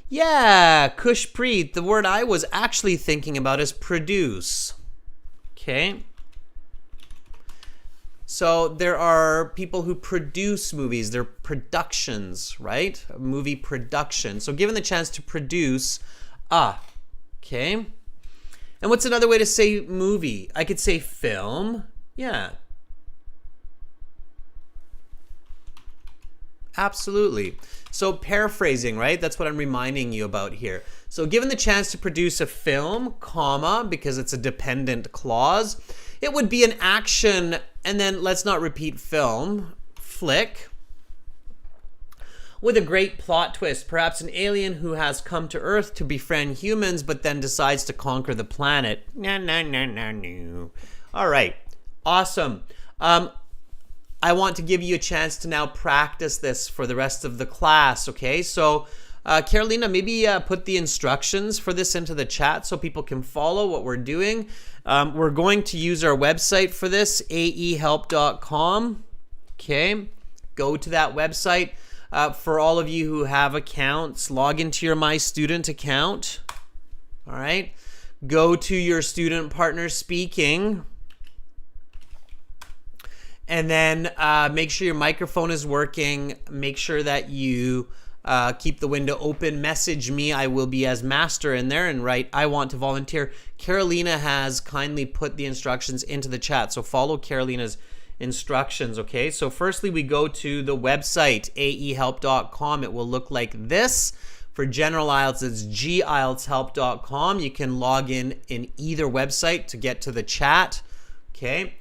Yeah, Kushpreet, the word I was actually thinking about is produce. Okay. So there are people who produce movies. They're productions, right? A movie production. So given the chance to produce, okay. And what's another way to say movie? I could say film. Yeah. Absolutely. So paraphrasing, right? That's what I'm reminding you about here. So given the chance to produce a film, comma, because it's a dependent clause, it would be an action, and then let's not repeat film, flick, with a great plot twist. Perhaps an alien who has come to Earth to befriend humans, but then decides to conquer the planet. No. All right. Awesome. I want to give you a chance to now practice this for the rest of the class, okay? So, Carolina, maybe put the instructions for this into the chat so people can follow what we're doing. We're going to use our website for this, aehelp.com, okay? Go to that website. For all of you who have accounts, log into your My Student account, all right? Go to your Student Partner Speaking, and then make sure your microphone is working. Make sure that you keep the window open. Message me. I will be as master in there and write, I want to volunteer. Carolina has kindly put the instructions into the chat. So follow Carolina's instructions, okay? So firstly, we go to the website, aehelp.com. It will look like this. For General IELTS, it's gieltshelp.com. You can log in either website to get to the chat, okay?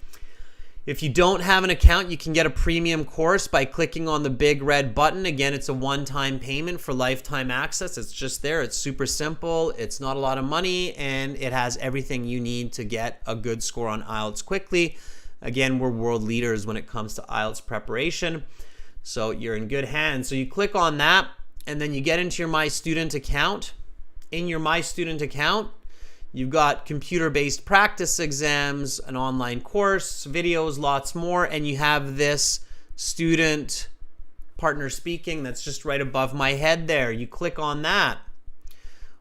If you don't have an account, you can get a premium course by clicking on the big red button. Again, it's a one-time payment for lifetime access. It's just there. It's super simple. It's not a lot of money, and it has everything you need to get a good score on IELTS quickly. Again, we're world leaders when it comes to IELTS preparation, so you're in good hands. So you click on that, and then you get into your My Student account. In your My Student account, You've got computer-based practice exams, an online course, videos, lots more, and you have this student partner speaking that's just right above my head there. You click on that.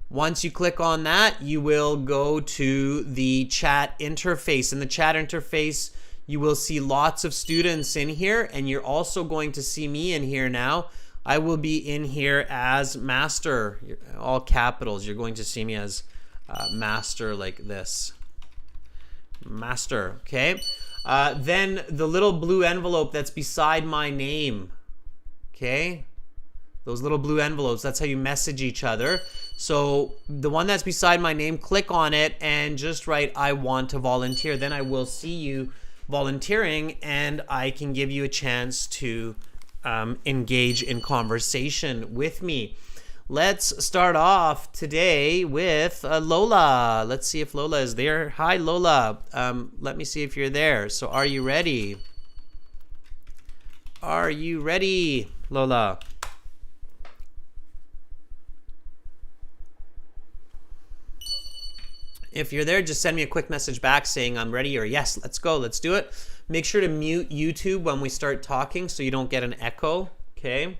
Once you click on that, you will go to the chat interface. In the chat interface, you will see lots of students in here, and you're also going to see me in here now. I will be in here as master, all capitals. You're going to see me as master like this. Master, okay? Then the little blue envelope that's beside my name, okay? Those little blue envelopes, that's how you message each other. So the one that's beside my name, click on it and just write, I want to volunteer. Then I will see you volunteering and I can give you a chance to engage in conversation with me. Let's start off today with Lola. Let's see if Lola is there. Hi, Lola. Let me see if you're there. So are you ready? Are you ready, Lola? If you're there, just send me a quick message back saying I'm ready or yes, let's go, let's do it. Make sure to mute YouTube when we start talking so you don't get an echo, okay?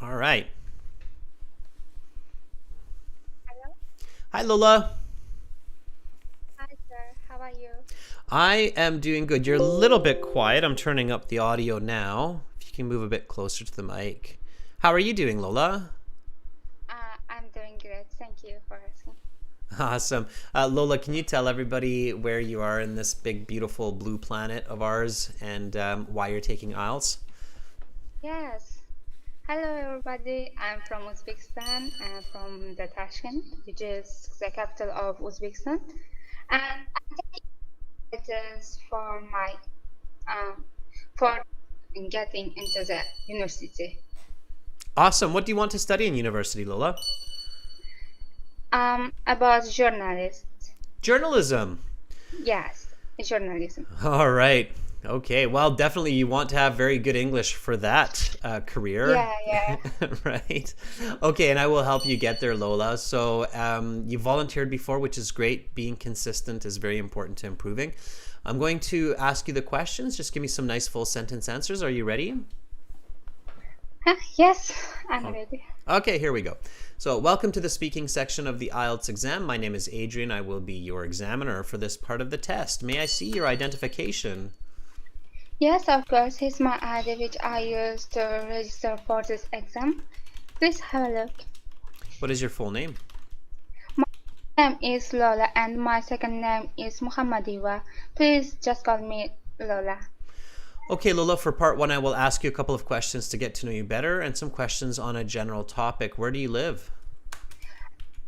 All right. Hello. Hi, Lola. Hi, sir. How are you? I am doing good. You're a little bit quiet. I'm turning up the audio now. If you can move a bit closer to the mic. How are you doing, Lola? I'm doing great. Thank you for asking. Awesome. Lola, can you tell everybody where you are in this big, beautiful blue planet of ours and why you're taking IELTS? Yes. Hello, everybody. I'm from Uzbekistan. I'm from the Tashkent, which is the capital of Uzbekistan. And I'm taking it is for my for getting into the university. Awesome. What do you want to study in university, Lola? About journalists. Journalism. Yes, journalism. All right. Okay. Well, definitely you want to have very good English for that career. Yeah. Right. Okay. And I will help you get there, Lola. So you volunteered before, which is great. Being consistent is very important to improving. I'm going to ask you the questions. Just give me some nice full sentence answers. Are you ready? Yes, I'm ready. Okay, here we go. So welcome to the speaking section of the IELTS exam. My name is Adrian. I will be your examiner for this part of the test. May I see your identification? Yes, of course. Here's my ID which I used to register for this exam. Please have a look. What is your full name? My name is Lola and my second name is Muhammadiwa. Please just call me Lola. Okay, Lola, for part one, I will ask you a couple of questions to get to know you better and some questions on a general topic. Where do you live?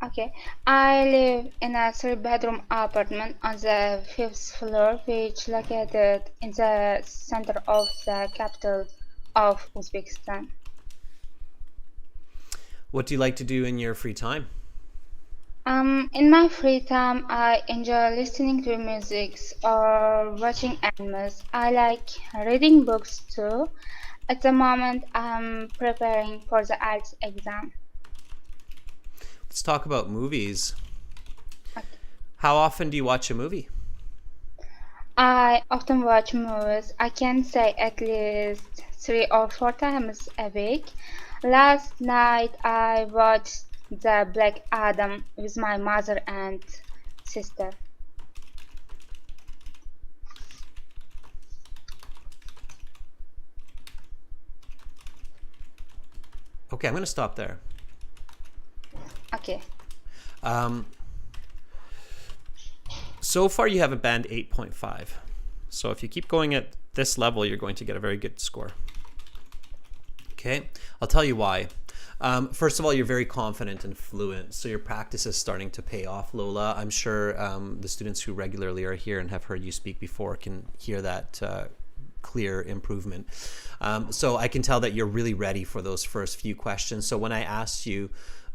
Okay, I live in a 3-bedroom apartment on the 5th floor, which located in the center of the capital of Uzbekistan. What do you like to do in your free time? In my free time, I enjoy listening to music or watching animes. I like reading books too. At the moment, I'm preparing for the IELTS exam. Let's talk about movies. Okay. How often do you watch a movie? I often watch movies. I can say at least 3 or 4 times a week. Last night, I watched The Black Adam with my mother and sister. Okay, I'm going to stop there. Okay. So far, you have a band 8.5. So if you keep going at this level, you're going to get a very good score. Okay, I'll tell you why. First of all, you're very confident and fluent, so your practice is starting to pay off, Lola. I'm sure the students who regularly are here and have heard you speak before can hear that clear improvement. So I can tell that you're really ready for those first few questions. So when I asked you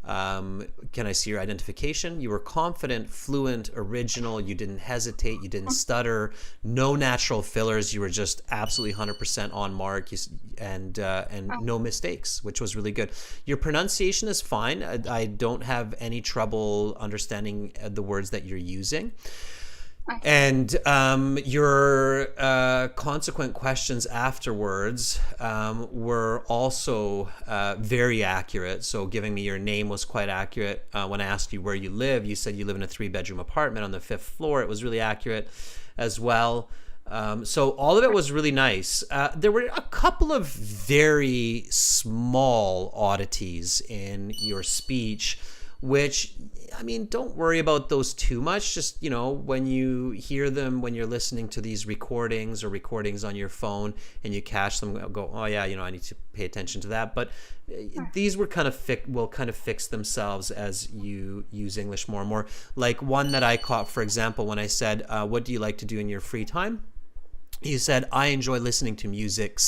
Can I see your identification? You were confident, fluent, original. You didn't hesitate. You didn't stutter. No natural fillers. You were just absolutely 100% on mark. And no mistakes, which was really good. Your pronunciation is fine. I don't have any trouble understanding the words that you're using. And your consequent questions afterwards were also very accurate. So giving me your name was quite accurate. When I asked you where you live, you said you live in a 3-bedroom apartment on the 5th floor. It was really accurate as well. So all of it was really nice. There were a couple of very small oddities in your speech, which, I mean, don't worry about those too much. Just, when you hear them, when you're listening to these recordings or recordings on your phone and you catch them, go, oh yeah, I need to pay attention to that. But these were will kind of fix themselves as you use English more and more. Like one that I caught, for example, when I said, what do you like to do in your free time? You said, I enjoy listening to music,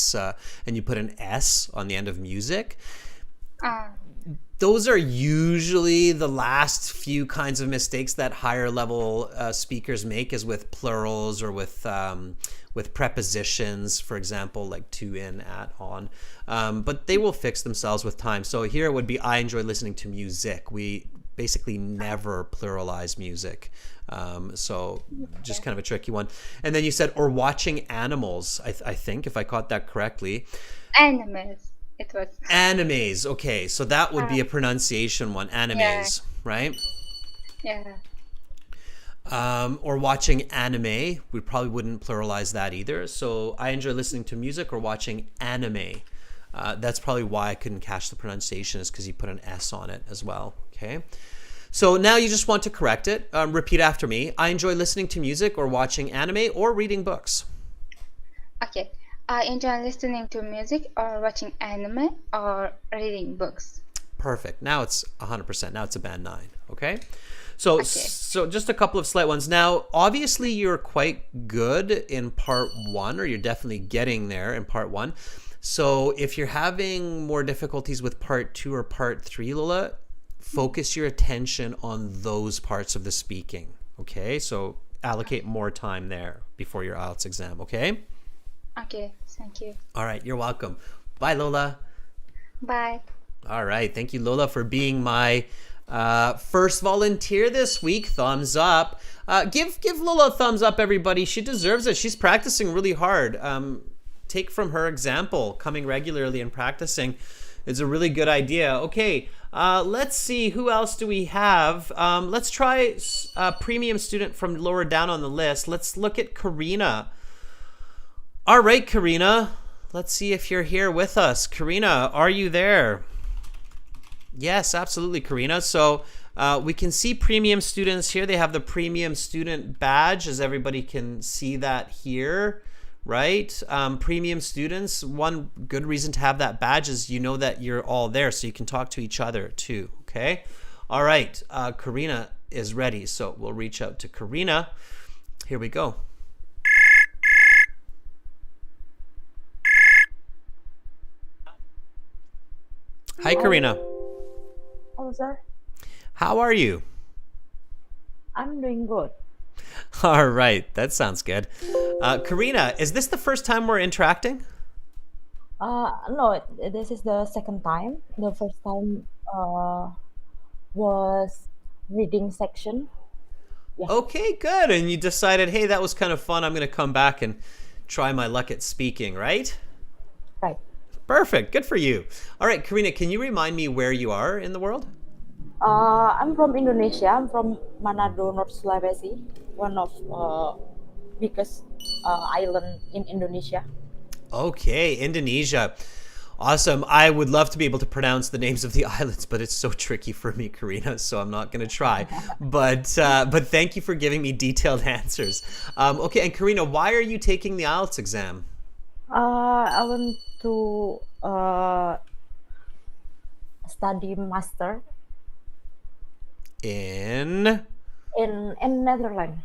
and you put an S on the end of music. Those are usually the last few kinds of mistakes that higher level speakers make, is with plurals or with prepositions, for example, like to, in, at, on. But they will fix themselves with time. So here it would be, I enjoy listening to music. We basically never pluralize music. So just kind of a tricky one. And then you said, or watching animals, I think, if I caught that correctly. Animals. It was animes. Okay, so that would be a pronunciation one. Animes, right? Yeah. Or watching anime. We probably wouldn't pluralize that either. So I enjoy listening to music or watching anime. That's probably why I couldn't catch the pronunciation, is because you put an S on it as well. Okay. So now you just want to correct it. Repeat after me. I enjoy listening to music or watching anime or reading books. Okay. I enjoy listening to music or watching anime or reading books. Perfect. Now it's 100%. Now it's a band 9. Okay. So just a couple of slight ones. Now, obviously, you're quite good in part 1, or you're definitely getting there in part 1. So if you're having more difficulties with part 2 or part 3, Lola, focus your attention on those parts of the speaking. Okay. So allocate more time there before your IELTS exam. Okay. Okay, thank you. All right, you're welcome. Bye, Lola. Bye. All right, thank you, Lola, for being my first volunteer this week. Thumbs up. Give Lola a thumbs up, everybody. She deserves it. She's practicing really hard. Take from her example. Coming regularly and practicing is a really good idea. Okay, let's see. Who else do we have? Let's try a premium student from lower down on the list. Let's look at Karina. All right, Karina, let's see if you're here with us. Karina, are you there? Yes, absolutely, Karina. So we can see premium students here. They have the premium student badge, as everybody can see that here, right? Premium students, one good reason to have that badge is you know that you're all there, so you can talk to each other too, okay? All right, Karina is ready, so we'll reach out to Karina. Here we go. Hi, Karina. Hello, sir. How are you? I'm doing good. All right, that sounds good. Karina, is this the first time we're interacting? No, this is the second time. The first time was reading section. Yeah. Okay, good. And you decided, hey, that was kind of fun. I'm going to come back and try my luck at speaking, right? Right. Perfect. Good for you. All right, Karina, can you remind me where you are in the world? I'm from Indonesia. I'm from Manado, North Sulawesi, one of biggest island in Indonesia. Okay, Indonesia. Awesome. I would love to be able to pronounce the names of the islands, but it's so tricky for me, Karina, so I'm not going to try. But thank you for giving me detailed answers. Okay, and Karina, why are you taking the IELTS exam? I want to study master In Netherlands.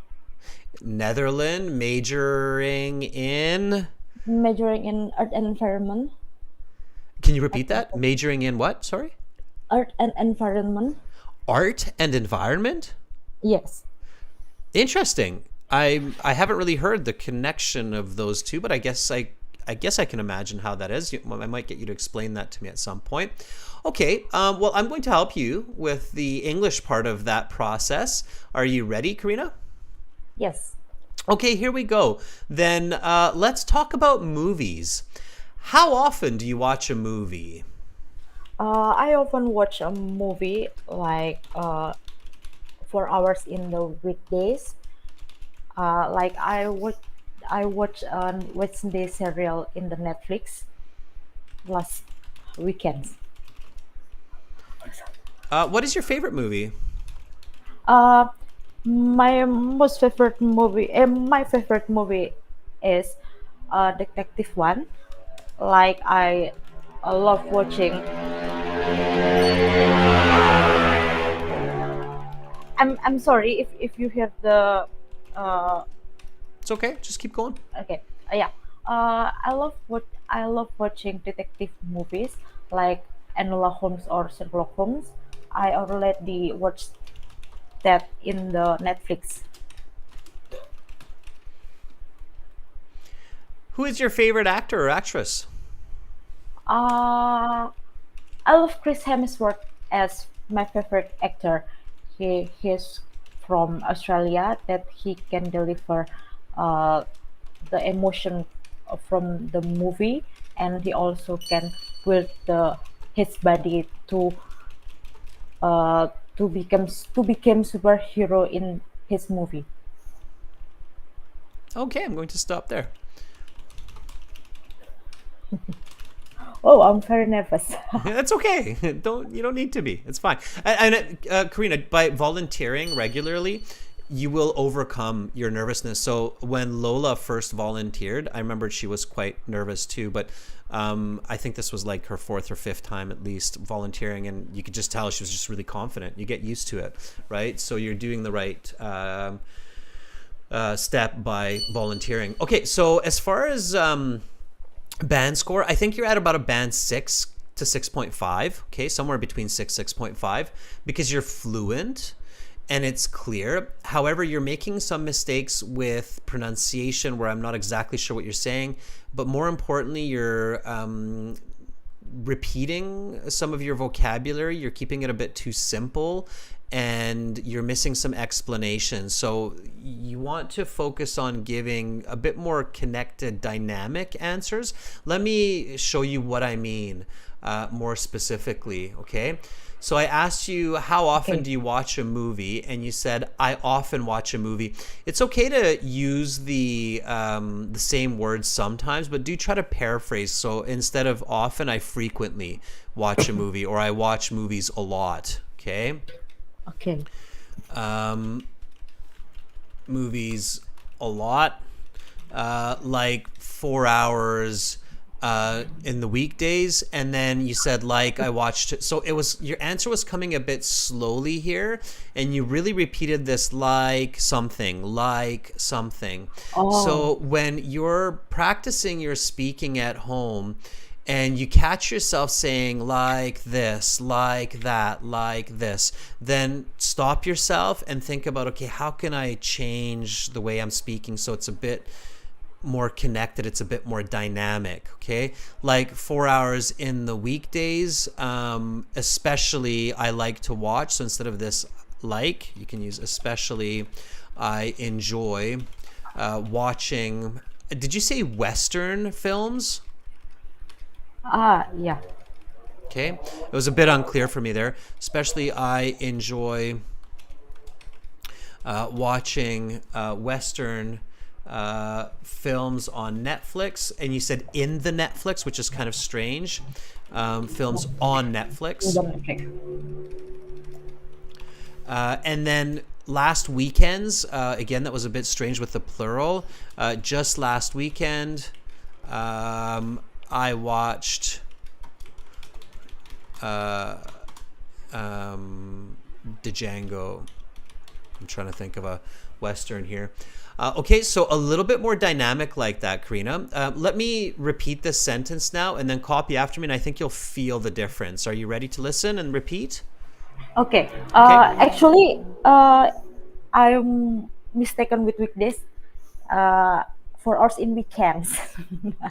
Netherlands, majoring in Majoring in art and environment. Can you repeat that? Majoring in what? Sorry? Art and environment. Art and environment? Yes. Interesting. I haven't really heard the connection of those two, but I guess I can imagine how that is. I might get you to explain that to me at some point. Okay. Well, I'm going to help you with the English part of that process. Are you ready, Karina? Yes. Okay, here we go. Then let's talk about movies. How often do you watch a movie? I often watch a movie like 4 hours in the weekdays. Like I watch a Wednesday serial in the Netflix last weekends. What is your favorite movie? Uh, my favorite movie is detective one. Like I love watching. I'm sorry if you hear the uh It's okay. Just keep going. okay, yeah. I love watching detective movies like Enola Holmes or Sherlock Holmes. I already watched that in the Netflix. Who is your favorite actor or actress? Uh, I love Chris Hemsworth as my favorite actor. He's from Australia that he can deliver uh, the emotion from the movie, and he also can build his body uh, to become superhero in his movie. Okay, I'm going to stop there. Oh, I'm very nervous. That's okay. You don't need to be. It's fine. And Karina, by volunteering regularly, you will overcome your nervousness. So when Lola first volunteered, I remember she was quite nervous too. But I think this was like her fourth or fifth time at least volunteering, and you could just tell she was just really confident. You get used to it, right? So you're doing the right step by volunteering. Okay, so as far as band score, I think you're at about a band 6 to 6.5. Okay, somewhere between 6.5, because you're fluent and it's clear. However, you're making some mistakes with pronunciation where I'm not exactly sure what you're saying, but more importantly, you're repeating some of your vocabulary. You're keeping it a bit too simple, and you're missing some explanations. So you want to focus on giving a bit more connected, dynamic answers. Let me show you what I mean more specifically, okay? So I asked you, how often Okay. do you watch a movie? And you said, I often watch a movie. It's okay to use the same words sometimes, but do try to paraphrase. So instead of often, I frequently watch a movie, or I watch movies a lot, okay? Okay. Um, Movies a lot, like 4 hours in the weekdays. And then you said, like, I watched it. So it was, your answer was coming a bit slowly here, and you really repeated this like something, like something. Oh. So when you're practicing your speaking at home, and you catch yourself saying like this, like that, like this, then stop yourself and think about, okay, how can I change the way I'm speaking so it's a bit more connected, it's a bit more dynamic, okay? Like 4 hours in the weekdays, especially I like to watch. So instead of this like, you can use especially I enjoy watching. Did you say Western films? Yeah. Okay, it was a bit unclear for me there. Especially, I enjoy watching Western films on Netflix. And you said in the Netflix, which is kind of strange. Films on Netflix. And then last weekends, again, that was a bit strange with the plural. Just last weekend, I watched Django. I'm trying to think of a Western here. Okay, so a little bit more dynamic like that, Karina. Let me repeat this sentence now and then copy after me, and I think you'll feel the difference. Are you ready to listen and repeat? Okay. Okay. Actually, I'm mistaken with weekdays. Uh, for hours in weekends.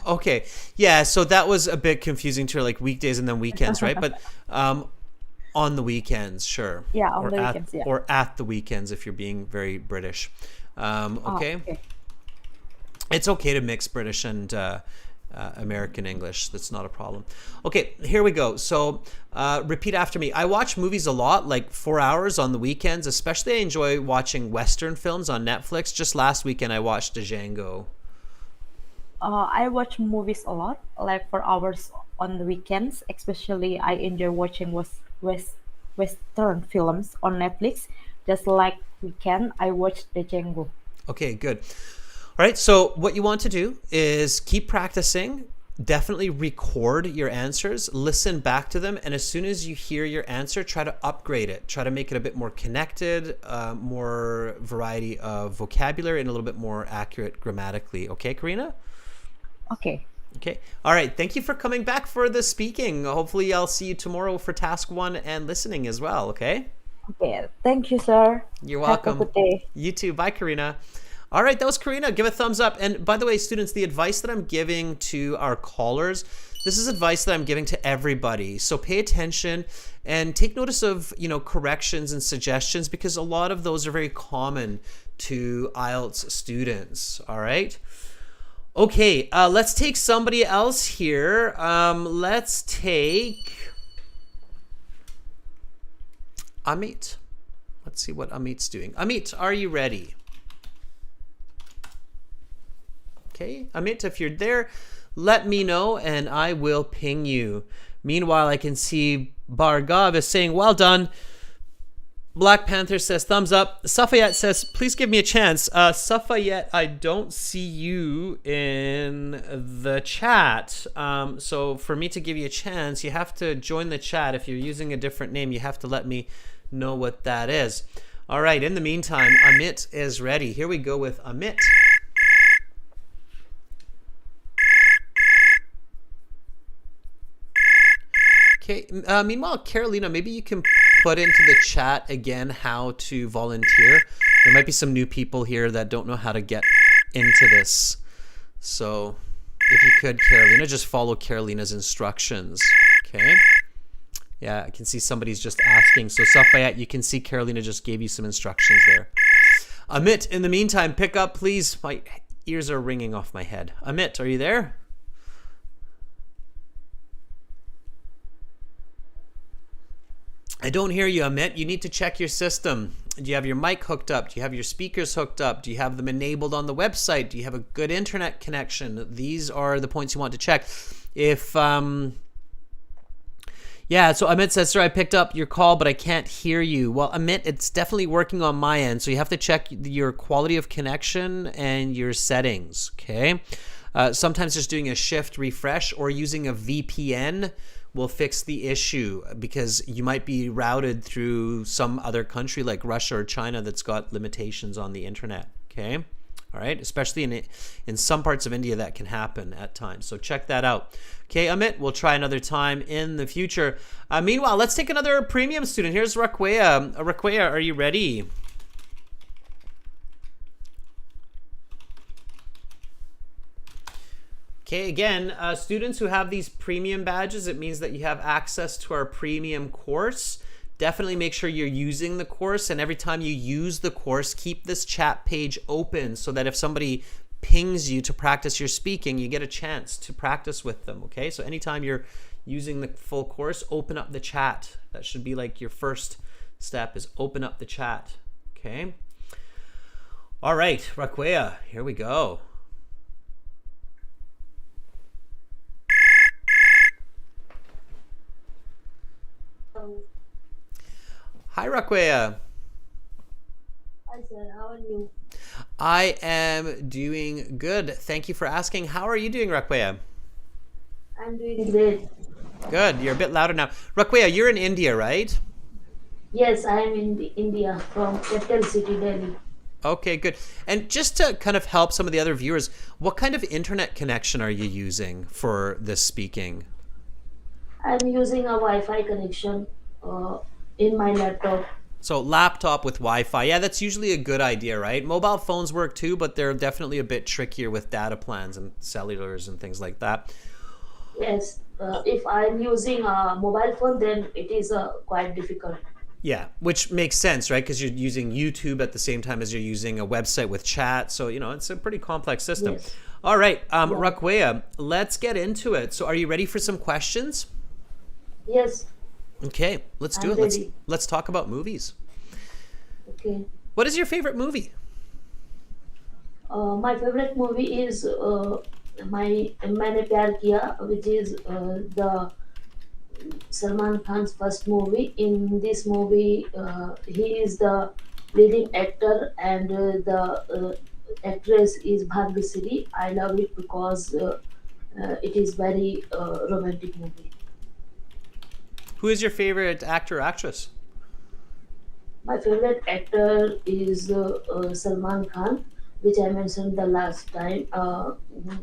Okay. Yeah, so that was a bit confusing to her, like weekdays and then weekends, right? But on the weekends, sure. Yeah, on the weekends. Yeah. Or at the weekends if you're being very British. Okay. Okay. It's okay to mix British and American English. That's not a problem. Okay, here we go. So repeat after me. I watch movies a lot, like 4 hours on the weekends. Especially I enjoy watching Western films on Netflix. Just last weekend I watched Django. I watch movies a lot, like for hours on the weekends. Especially, I enjoy watching Western films on Netflix. Just like weekend, I watch the Django. Okay, good. All right, so what you want to do is keep practicing. Definitely record your answers, listen back to them, and as soon as you hear your answer, try to upgrade it. Try to make it a bit more connected, more variety of vocabulary, and a little bit more accurate grammatically. Okay, Karina? Okay. Okay. All right. Thank you for coming back for the speaking. Hopefully, I'll see you tomorrow for task 1 and listening as well. Okay. Okay. Thank you, sir. You're Have a welcome. good day. You too. Bye, Karina. All right. That was Karina. Give a thumbs up. And by the way, students, the advice that I'm giving to our callers, this is advice that I'm giving to everybody. So pay attention and take notice of, corrections and suggestions because a lot of those are very common to IELTS students. All right. Okay, let's take somebody else here. Let's take Amit. Let's see what Amit's doing. Amit, are you ready? Okay, Amit, if you're there, let me know and I will ping you. Meanwhile, I can see Bhargav is saying, well done. Black Panther says thumbs up. Safayet says, please give me a chance. Safayet, I don't see you in the chat. So for me to give you a chance, you have to join the chat. If you're using a different name, you have to let me know what that is. All right, in the meantime, Amit is ready. Here we go with Amit. Okay, meanwhile, Carolina, maybe you can put into the chat again how to volunteer. There might be some new people here that don't know how to get into this. So if you could, Carolina, just follow Carolina's instructions. Okay. Yeah, I can see somebody's just asking. So Safayat, you can see Carolina just gave you some instructions there. Amit, in the meantime, pick up, please. My ears are ringing off my head. Amit, are you there? I don't hear you, Amit. You need to check your system. Do you have your mic hooked up? Do you have your speakers hooked up? Do you have them enabled on the website? Do you have a good internet connection? These are the points you want to check. If, yeah, so Amit says, sir, I picked up your call, but I can't hear you. Well, Amit, it's definitely working on my end. So you have to check your quality of connection and your settings, okay? Sometimes just doing a shift refresh or using a VPN will fix the issue because you might be routed through some other country like Russia or China that's got limitations on the internet, okay? All right, especially in some parts of India that can happen at times. So check that out. Okay, Amit, we'll try another time in the future. Meanwhile, let's take another premium student. Here's Requiem. Requiem, are you ready? Okay, again, students who have these premium badges, it means that you have access to our premium course. Definitely make sure you're using the course, and every time you use the course, keep this chat page open so that if somebody pings you to practice your speaking, you get a chance to practice with them, okay? So anytime you're using the full course, open up the chat. That should be like your first step is open up the chat, okay? All right, Raquea, here we go. Hi, Raquea. Hi, sir. How are you? I am doing good. Thank you for asking. How are you doing, Raquea? I'm doing great. Good. You're a bit louder now. Raquea, you're in India, right? Yes, I am in India from capital city Delhi. Okay, good. And just to kind of help some of the other viewers, what kind of internet connection are you using for this speaking? I'm using a Wi-Fi connection uh, in my laptop. So laptop with Wi-Fi. Yeah, that's usually a good idea, right? Mobile phones work too, but they're definitely a bit trickier with data plans and cellulars and things like that. Yes, if I'm using a mobile phone, then it is quite difficult. Yeah, which makes sense, right? Because you're using YouTube at the same time as you're using a website with chat. So, it's a pretty complex system. Yes. All right, Yeah. Requiem, let's get into it. So are you ready for some questions? Yes. Okay, let's do I'm it. ready. Let's talk about movies. Okay. What is your favorite movie? My favorite movie is Maine Pyar Kiya, which is the Salman Khan's first movie. In this movie, he is the leading actor, and the actress is Bhagyasri. I love it because it is very romantic movie. Who is your favorite actor or actress? My favorite actor is Salman Khan, which I mentioned the last time.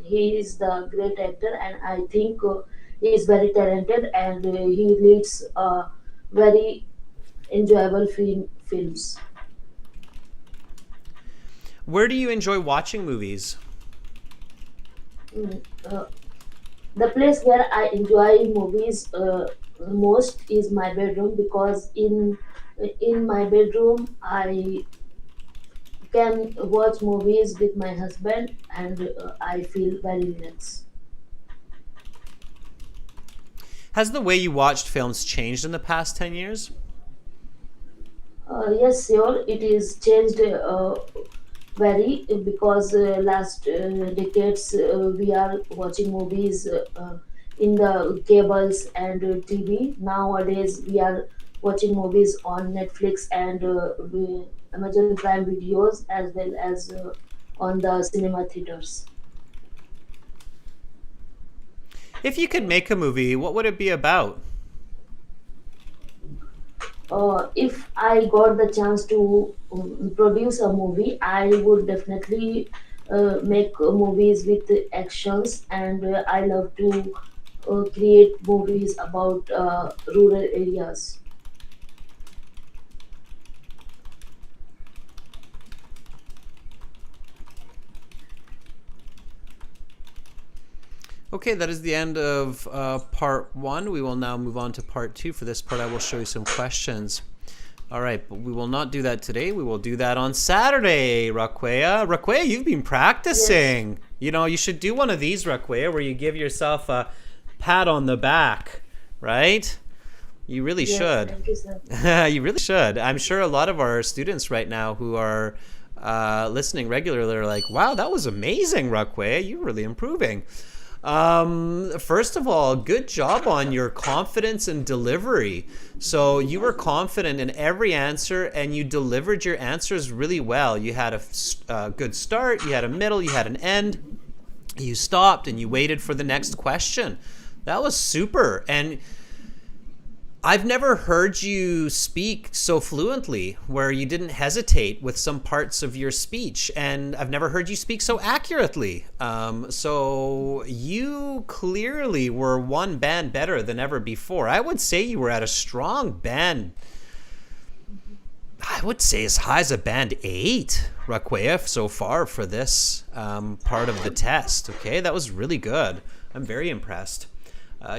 He is the great actor, and I think he is very talented, and he leads very enjoyable films. Where do you enjoy watching movies? Mm, uh, the place where I enjoy movies most is my bedroom, because in my bedroom I can watch movies with my husband, and I feel very relaxed. Has the way you watched films changed in the past 10 years? Yes, sure, it is changed very, because last decades we are watching movies in the cables and TV. Nowadays we are watching movies on Netflix and Amazon Prime videos, as well as on the cinema theaters. If you could make a movie, what would it be about? If I got the chance to produce a movie, I would definitely make movies with actions, and I love to create movies about rural areas. Okay, that is the end of part one. We will now move on to part two. For this part, I will show you some questions. All right, but we will not do that today. We will do that on Saturday, Raquea. Raquea, you've been practicing. You should do one of these, Raquea, where you give yourself a pat on the back, right? You really Yes, should. thank you, sir. You really should. I'm sure a lot of our students right now who are listening regularly are like, wow, that was amazing, Raquea. You're really improving. First of all, good job on your confidence and delivery. So you were confident in every answer, and you delivered your answers really well. You had a good start, you had a middle, you had an end, you stopped, and you waited for the next question. That was super. And I've never heard you speak so fluently, where you didn't hesitate with some parts of your speech, and I've never heard you speak so accurately. So you clearly were one band better than ever before. I would say you were at a strong band. I would say as high as a band 8, Raquea, so far for this part of the test. Okay, that was really good. I'm very impressed.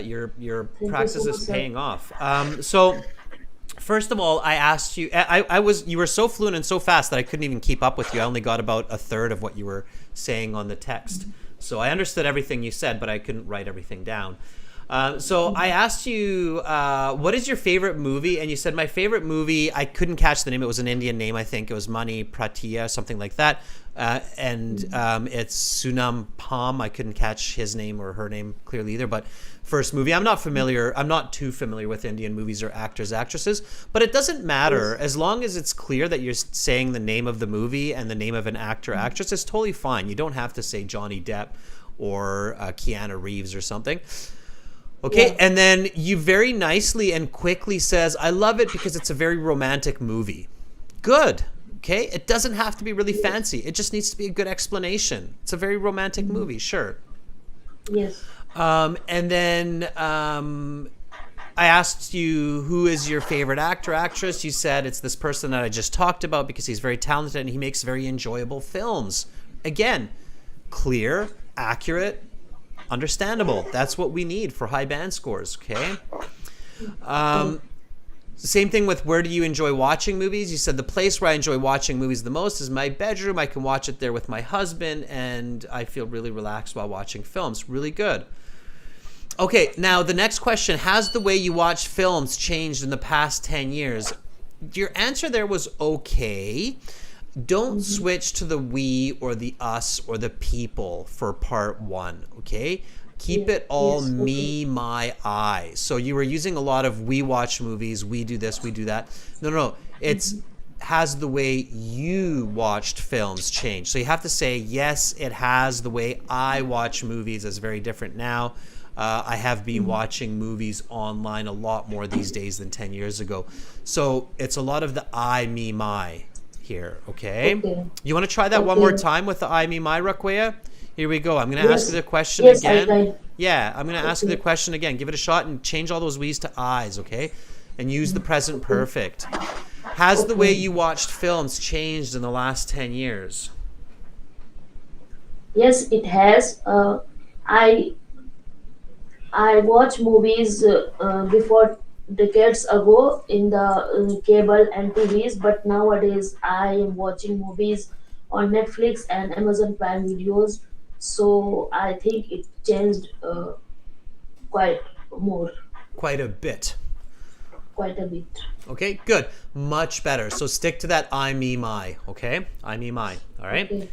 Your Thank you practice so much, is sir. paying off. So first of all, I asked you. You were so fluent and so fast that I couldn't even keep up with you. I only got about a third of what you were saying on the text. So I understood everything you said, but I couldn't write everything down. So I asked you, what is your favorite movie? And you said, my favorite movie, I couldn't catch the name. It was an Indian name, I think. It was Mani Pratia, something like that. And it's Sunam Pam. I couldn't catch his name or her name clearly either. But first movie, I'm not too familiar with Indian movies or actors, actresses. But it doesn't matter. As long as it's clear that you're saying the name of the movie and the name of an actor, actress, it's totally fine. You don't have to say Johnny Depp or Keanu Reeves or something. Okay, Yeah. and then you very nicely and quickly says, I love it because it's a very romantic movie. Good. Okay, it doesn't have to be really fancy. It just needs to be a good explanation. It's a very romantic movie, sure. Yes. And then I asked you, who is your favorite actor, actress? You said it's this person that I just talked about because he's very talented and he makes very enjoyable films. Again, clear, accurate, understandable. That's what we need for high band scores, okay? Same thing with where do you enjoy watching movies? You said the place where I enjoy watching movies the most is my bedroom. I can watch it there with my husband, and I feel really relaxed while watching films. Really good. Okay, now the next question, has the way you watch films changed in the past 10 years? Your answer there was okay. Don't switch to the we or the us or the people for part 1, okay? Keep it all me, my, I. So you were using a lot of we watch movies, we do this, we do that. No. It's has the way you watched films changed. So you have to say, yes, it has. The way I watch movies is very different now. I have been watching movies online a lot more these days than 10 years ago. So it's a lot of the I, me, my here, okay? You want to try that one more time with the I, me, my, Requiem? Here we go. I'm going to ask you the question again. Yeah, I'm going to ask you the question again. Give it a shot and change all those we's to I's, okay? And use the present perfect. Has the way you watched films changed in the last 10 years? Yes, it has. I watch movies before decades ago in the cable and TVs, but nowadays I am watching movies on Netflix and Amazon Prime Videos. So I think it changed quite more, Quite a bit. quite a bit. Okay, good. Much better. So stick to that I, me, my, okay? I, me, my, all right? Okay.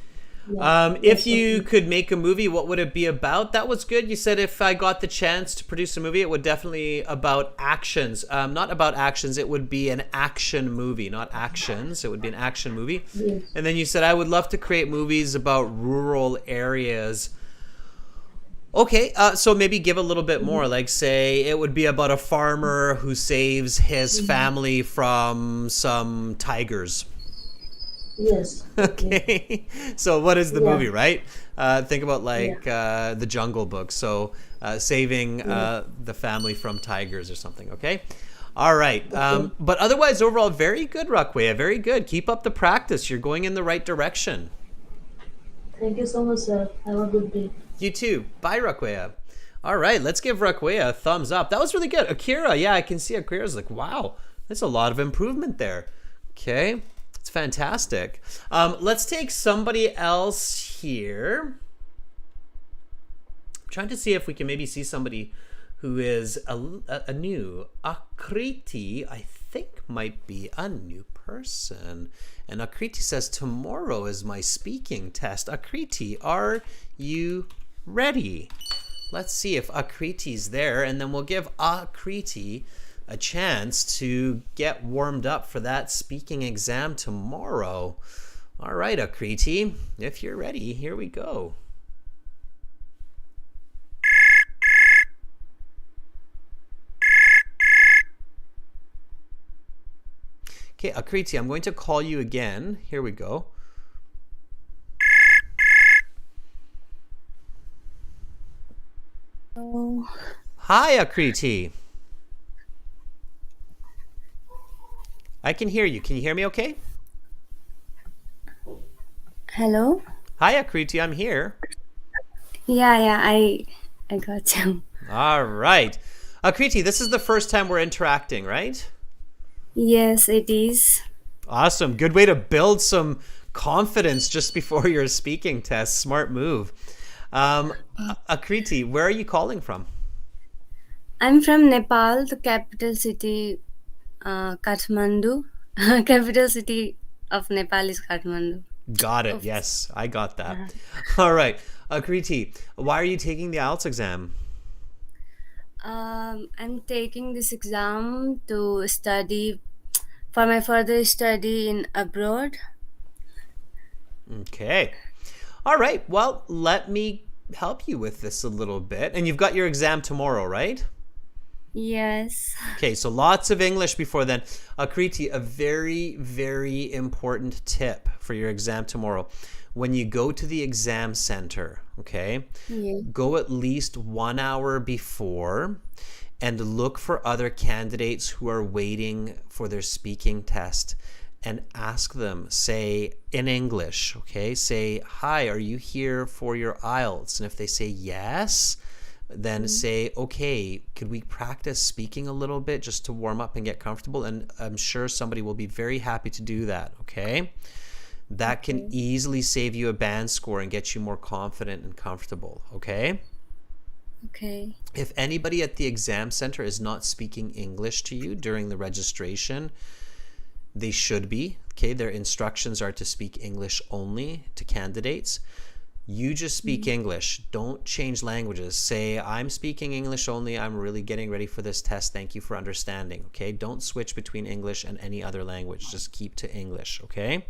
If you could make a movie, what would it be about? That was good. You said if I got the chance to produce a movie, it would definitely about actions. Not about actions. It would be an action movie, not actions. It would be an action movie. Yes. And then you said I would love to create movies about rural areas. Okay, so maybe give a little bit more. Like say it would be about a farmer who saves his family from some tigers. Yes. Okay. So what is the movie, right? Think about like the Jungle Book. So saving the family from tigers or something. Okay. All right. But otherwise, overall, very good, Requiem. Very good. Keep up the practice. You're going in the right direction. Thank you so much, sir. Have a good day. You too. Bye, Requiem. All right. Let's give Requiem a thumbs up. That was really good. Akira. Yeah, I can see Akira's like, wow, there's a lot of improvement there. Okay. It's fantastic. Let's take somebody else here. I'm trying to see if we can maybe see somebody who is a new. Akriti, I think, might be a new person. And Akriti says, tomorrow is my speaking test. Akriti, are you ready? Let's see if Akriti's there, and then we'll give Akriti a chance to get warmed up for that speaking exam tomorrow. All right, Akriti, if you're ready, here we go. Okay, Akriti, I'm going to call you again. Here we go. Oh, Hi, Akriti. I can hear you. Can you hear me okay? hello. Hi, Akriti. I'm here. Yeah, I got you. All right. Akriti, this is the first time we're interacting, right? Yes, it is. Awesome. Good way to build some confidence just before your speaking test. Smart move. Akriti, where are you calling from? I'm from Nepal, the capital city, Kathmandu. Capital city of Nepal is Kathmandu. Got it. Yes, I got that. All right. Akriti, why are you taking the IELTS exam? I'm taking this exam to study for my further study in abroad. Okay. All right. Well, let me help you with this a little bit. And you've got your exam tomorrow, right? Yes. Okay, so lots of English before then. Akriti, a very, very important tip for your exam tomorrow. When you go to the exam center, okay, Yeah. go at least 1 hour before and look for other candidates who are waiting for their speaking test and ask them, say in English, okay, say, "Hi, are you here for your IELTS?" And if they say yes, then say, "Okay, could we practice speaking a little bit just to warm up and get comfortable?" And I'm sure somebody will be very happy to do that, okay? That can Okay. easily save you a band score and get you more confident and comfortable, okay? Okay. If anybody at the exam center is not speaking English to you during the registration, they should be, okay? Their instructions are to speak English only to candidates. You just speak English. Don't change languages. Say, "I'm speaking English only. I'm really getting ready for this test. Thank you for understanding." Okay? Don't switch between English and any other language. Just keep to English, okay?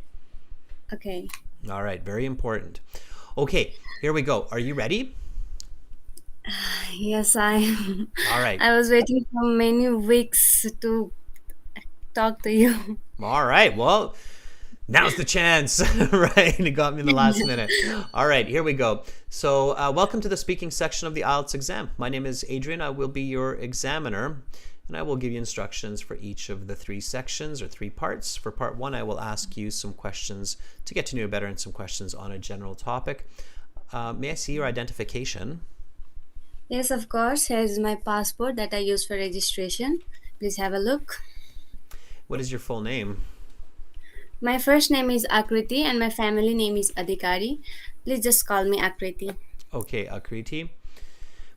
Okay. All right, very important. Okay, here we go. Are you ready? Yes, I am. All right. I was waiting for many weeks to talk to you. All right. Well, now's the chance, right? It got me in the last minute. All right, here we go. So, welcome to the speaking section of the IELTS exam. My name is Adrian. I will be your examiner, and I will give you instructions for each of the 3 sections or 3 parts. For part 1, I will ask you some questions to get to know you better and some questions on a general topic. May I see your identification? Yes, of course. Here's my passport that I use for registration. Please have a look. What is your full name? My first name is Akriti and my family name is Adhikari. Please just call me Akriti. Okay, Akriti.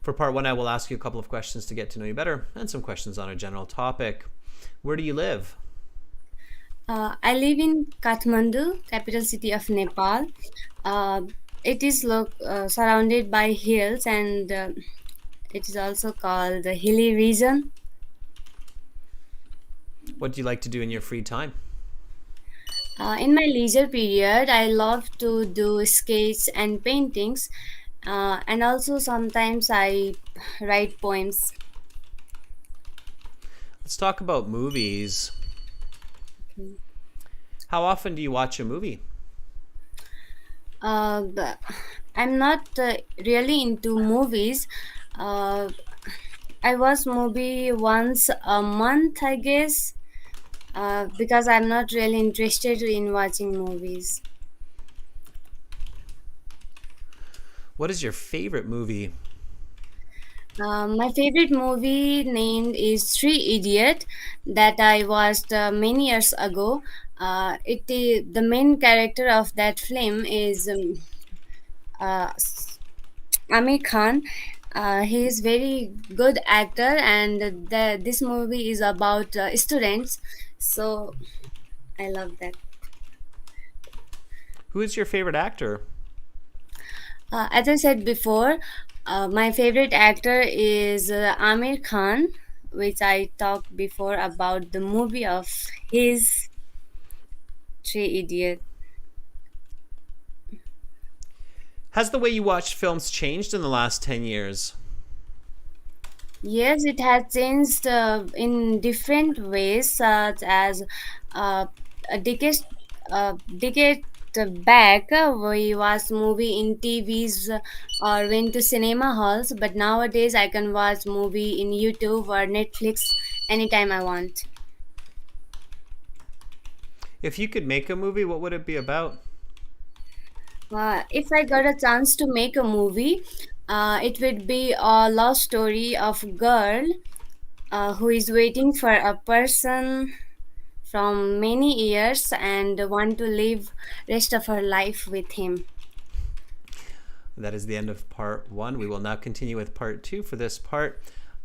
For part 1, I will ask you a couple of questions to get to know you better and some questions on a general topic. Where do you live? I live in Kathmandu, capital city of Nepal. Uh, it is surrounded by hills and it is also called the hilly region. What do you like to do in your free time? In my leisure period, I love to do sketches and paintings, and also sometimes I write poems. Let's talk about movies. How often do you watch a movie? But I'm not really into movies. Uh, I watch movie once a month, I guess, because I'm not really interested in watching movies. What is your favorite movie? My favorite movie named is Three Idiot that I watched many years ago. The main character of that film is uh, Amir Khan. He is very good actor, and this movie is about students. So I love that. Who is your favorite actor? As I said before, my favorite actor is Amir Khan, which I talked before about the movie of his Three Idiot. Has the way you watch films changed in the last 10 years? Yes, it has changed in different ways, such as uh, a decade back, we watched movie in TVs or went to cinema halls. But nowadays, I can watch movie in YouTube or Netflix anytime I want. If you could make a movie, what would it be about? If I got a chance to make a movie, it would be a love story of a girl who is waiting for a person from many years and want to live rest of her life with him. That is the end of part 1. We will now continue with part 2. For this part,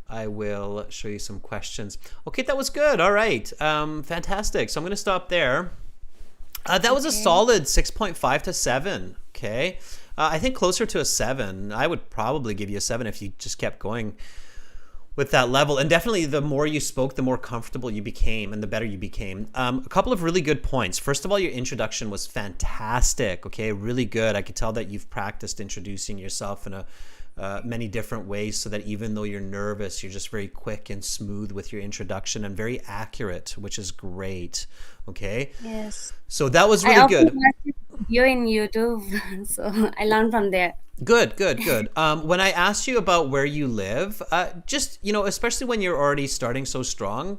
I will show you some questions. Okay, that was good. All right. Fantastic. So I'm going to stop there. That was a Okay. solid 6.5 to 7. Okay. I think closer to a 7. I would probably give you a 7 if you just kept going with that level. And definitely the more you spoke, the more comfortable you became and the better you became. A couple of really good points. First of all, your introduction was fantastic. Okay, really good. I could tell that you've practiced introducing yourself in a many different ways, so that even though you're nervous, you're just very quick and smooth with your introduction and very accurate, which is great. Okay. Yes. So that was I really often good. watch this video in YouTube, so I learn from there. Good, good, good. When I asked you about where you live, just, especially when you're already starting so strong,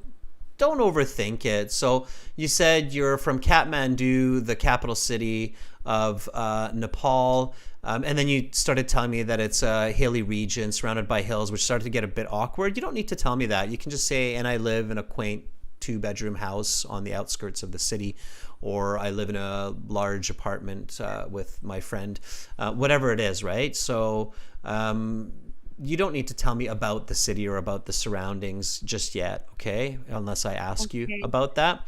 don't overthink it. So you said you're from Kathmandu, the capital city of Nepal. And then you started telling me that it's a hilly region surrounded by hills, which started to get a bit awkward. You don't need to tell me that. You can just say, and I live in a quaint 2-bedroom house on the outskirts of the city, or I live in a large apartment with my friend, whatever it is, right? So you don't need to tell me about the city or about the surroundings just yet, okay? Unless I ask you Okay. about that.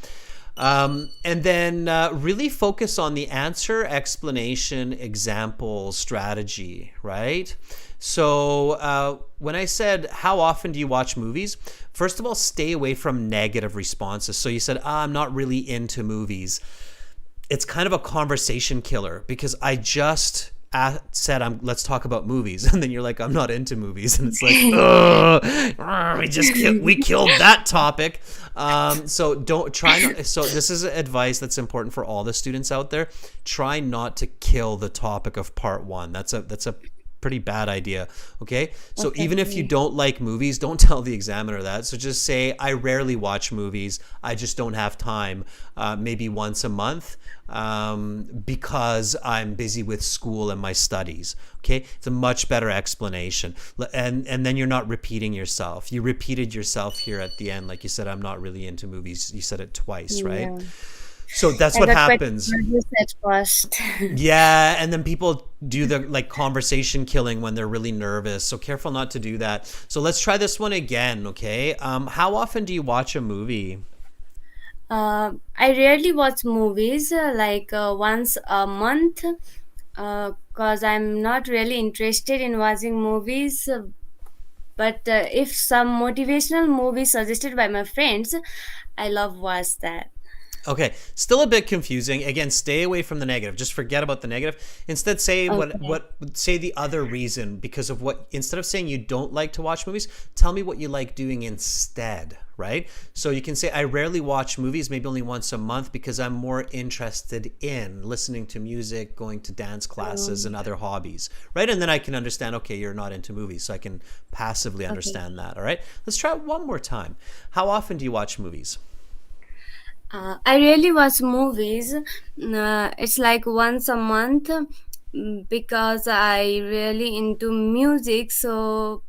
And then really focus on the answer, explanation, example, strategy, right? So when I said, how often do you watch movies? First of all, stay away from negative responses. So you said, I'm not really into movies. It's kind of a conversation killer, because I just said, let's talk about movies, and then you're like, I'm not into movies, and it's like, we killed that topic. So don't try not, so this is advice that's important for all the students out there. Try not to kill the topic of part one. That's a pretty bad idea. Okay. So even if you don't like movies, don't tell the examiner that. So just say, I rarely watch movies. I just don't have time. Maybe once a month, because I'm busy with school and my studies. Okay. It's a much better explanation. And then you're not repeating yourself. You repeated yourself here at the end. Like you said, I'm not really into movies. You said it twice, right? Yeah. So that's I what got quite happens. nervous at first. Yeah, and then people do the conversation killing when they're really nervous. So careful not to do that. So let's try this one again, okay? How often do you watch a movie? I rarely watch movies, like once a month, because I'm not really interested in watching movies. But if some motivational movie suggested by my friends, I love watch that. Okay, still a bit confusing. Again, stay away from the negative. Just forget about the negative. Instead, say Okay. say the other reason, because of what, instead of saying you don't like to watch movies, tell me what you like doing instead, right? So you can say, I rarely watch movies, maybe only once a month, because I'm more interested in listening to music, going to dance classes, and other hobbies, right? And then I can understand, okay, you're not into movies, so I can passively Okay. understand that, all right? Let's try it one more time. How often do you watch movies? I really watch movies. It's like once a month, because I really into music, so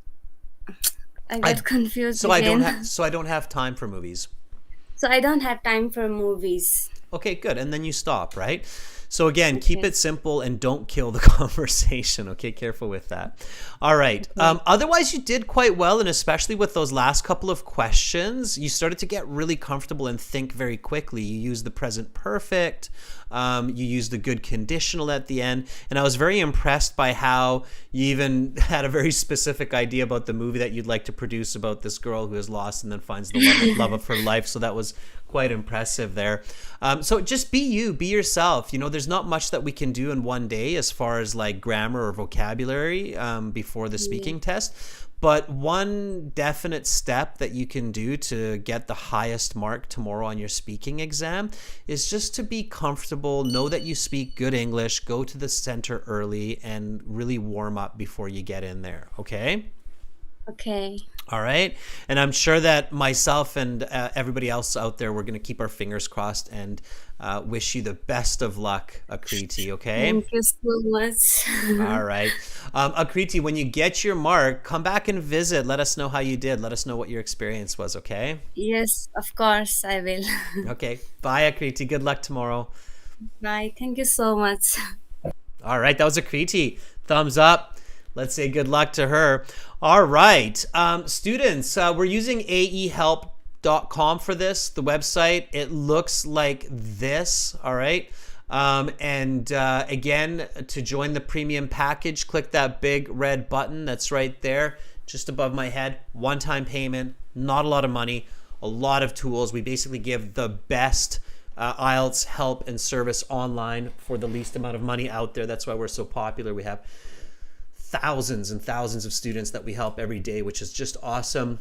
I I get confused so I don't have again. so I don't have time for movies. So I don't have time for movies. Okay, good. And then you stop, right? So again, keep Okay. it simple and don't kill the conversation. Okay, careful with that. All right. Okay. Otherwise, you did quite well, and especially with those last couple of questions, you started to get really comfortable and think very quickly. You used the present perfect. You used the good conditional at the end, and I was very impressed by how you even had a very specific idea about the movie that you'd like to produce about this girl who is lost and then finds the love of her life. So that was quite impressive there. So just be you, be yourself. There's not much that we can do in one day as far as like grammar or vocabulary before the Yeah. speaking test. But one definite step that you can do to get the highest mark tomorrow on your speaking exam is just to be comfortable, know that you speak good English, go to the center early, and really warm up before you get in there. Okay? Okay. All right. And I'm sure that myself and everybody else out there, we're going to keep our fingers crossed and wish you the best of luck, Akriti. Okay. Thank you so much. All right. Akriti, when you get your mark, come back and visit. Let us know how you did. Let us know what your experience was. Okay. Yes, of course I will. Okay. Bye, Akriti. Good luck tomorrow. Bye. Thank you so much. All right. That was Akriti. Thumbs up. Let's say good luck to her. All right. Students, we're using aehelp.com for this, the website. It looks like this. All right. And again, to join the premium package, click that big red button that's right there, just above my head. One-time payment, not a lot of money, a lot of tools. We basically give the best IELTS help and service online for the least amount of money out there. That's why we're so popular. We have thousands and thousands of students that we help every day, which is just awesome.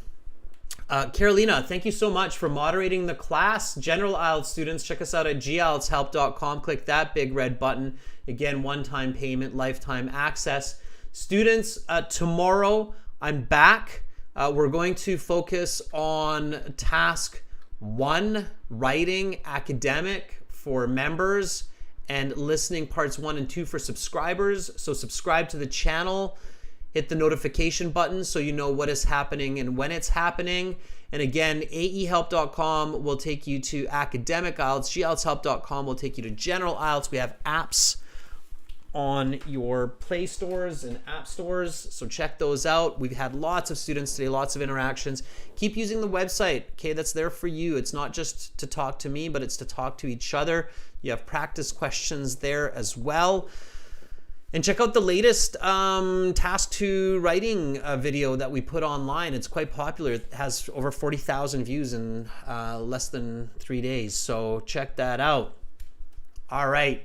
Carolina, thank you so much for moderating the class. General IELTS students, check us out at gieltshelp.com. Click that big red button. Again, one-time payment, lifetime access. Students, tomorrow I'm back. We're going to focus on task 1, writing academic for members, and listening parts 1 and 2 for subscribers. So subscribe to the channel. Hit the notification button so you know what is happening and when it's happening. And again, aehelp.com will take you to academic IELTS. gieltshelp.com will take you to general IELTS. We have apps on your Play stores and app stores, so check those out. We've had lots of students today, lots of interactions. Keep using the website, okay? That's there for you. It's not just to talk to me, but it's to talk to each other. You have practice questions there as well. And check out the latest Task 2 writing video that we put online. It's quite popular. It has over 40,000 views in less than 3 days. So check that out. All right.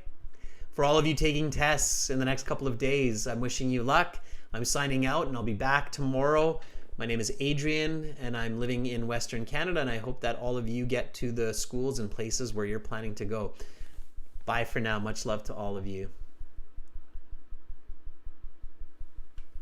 For all of you taking tests in the next couple of days, I'm wishing you luck. I'm signing out, and I'll be back tomorrow. My name is Adrian, and I'm living in Western Canada, and I hope that all of you get to the schools and places where you're planning to go. Bye for now. Much love to all of you.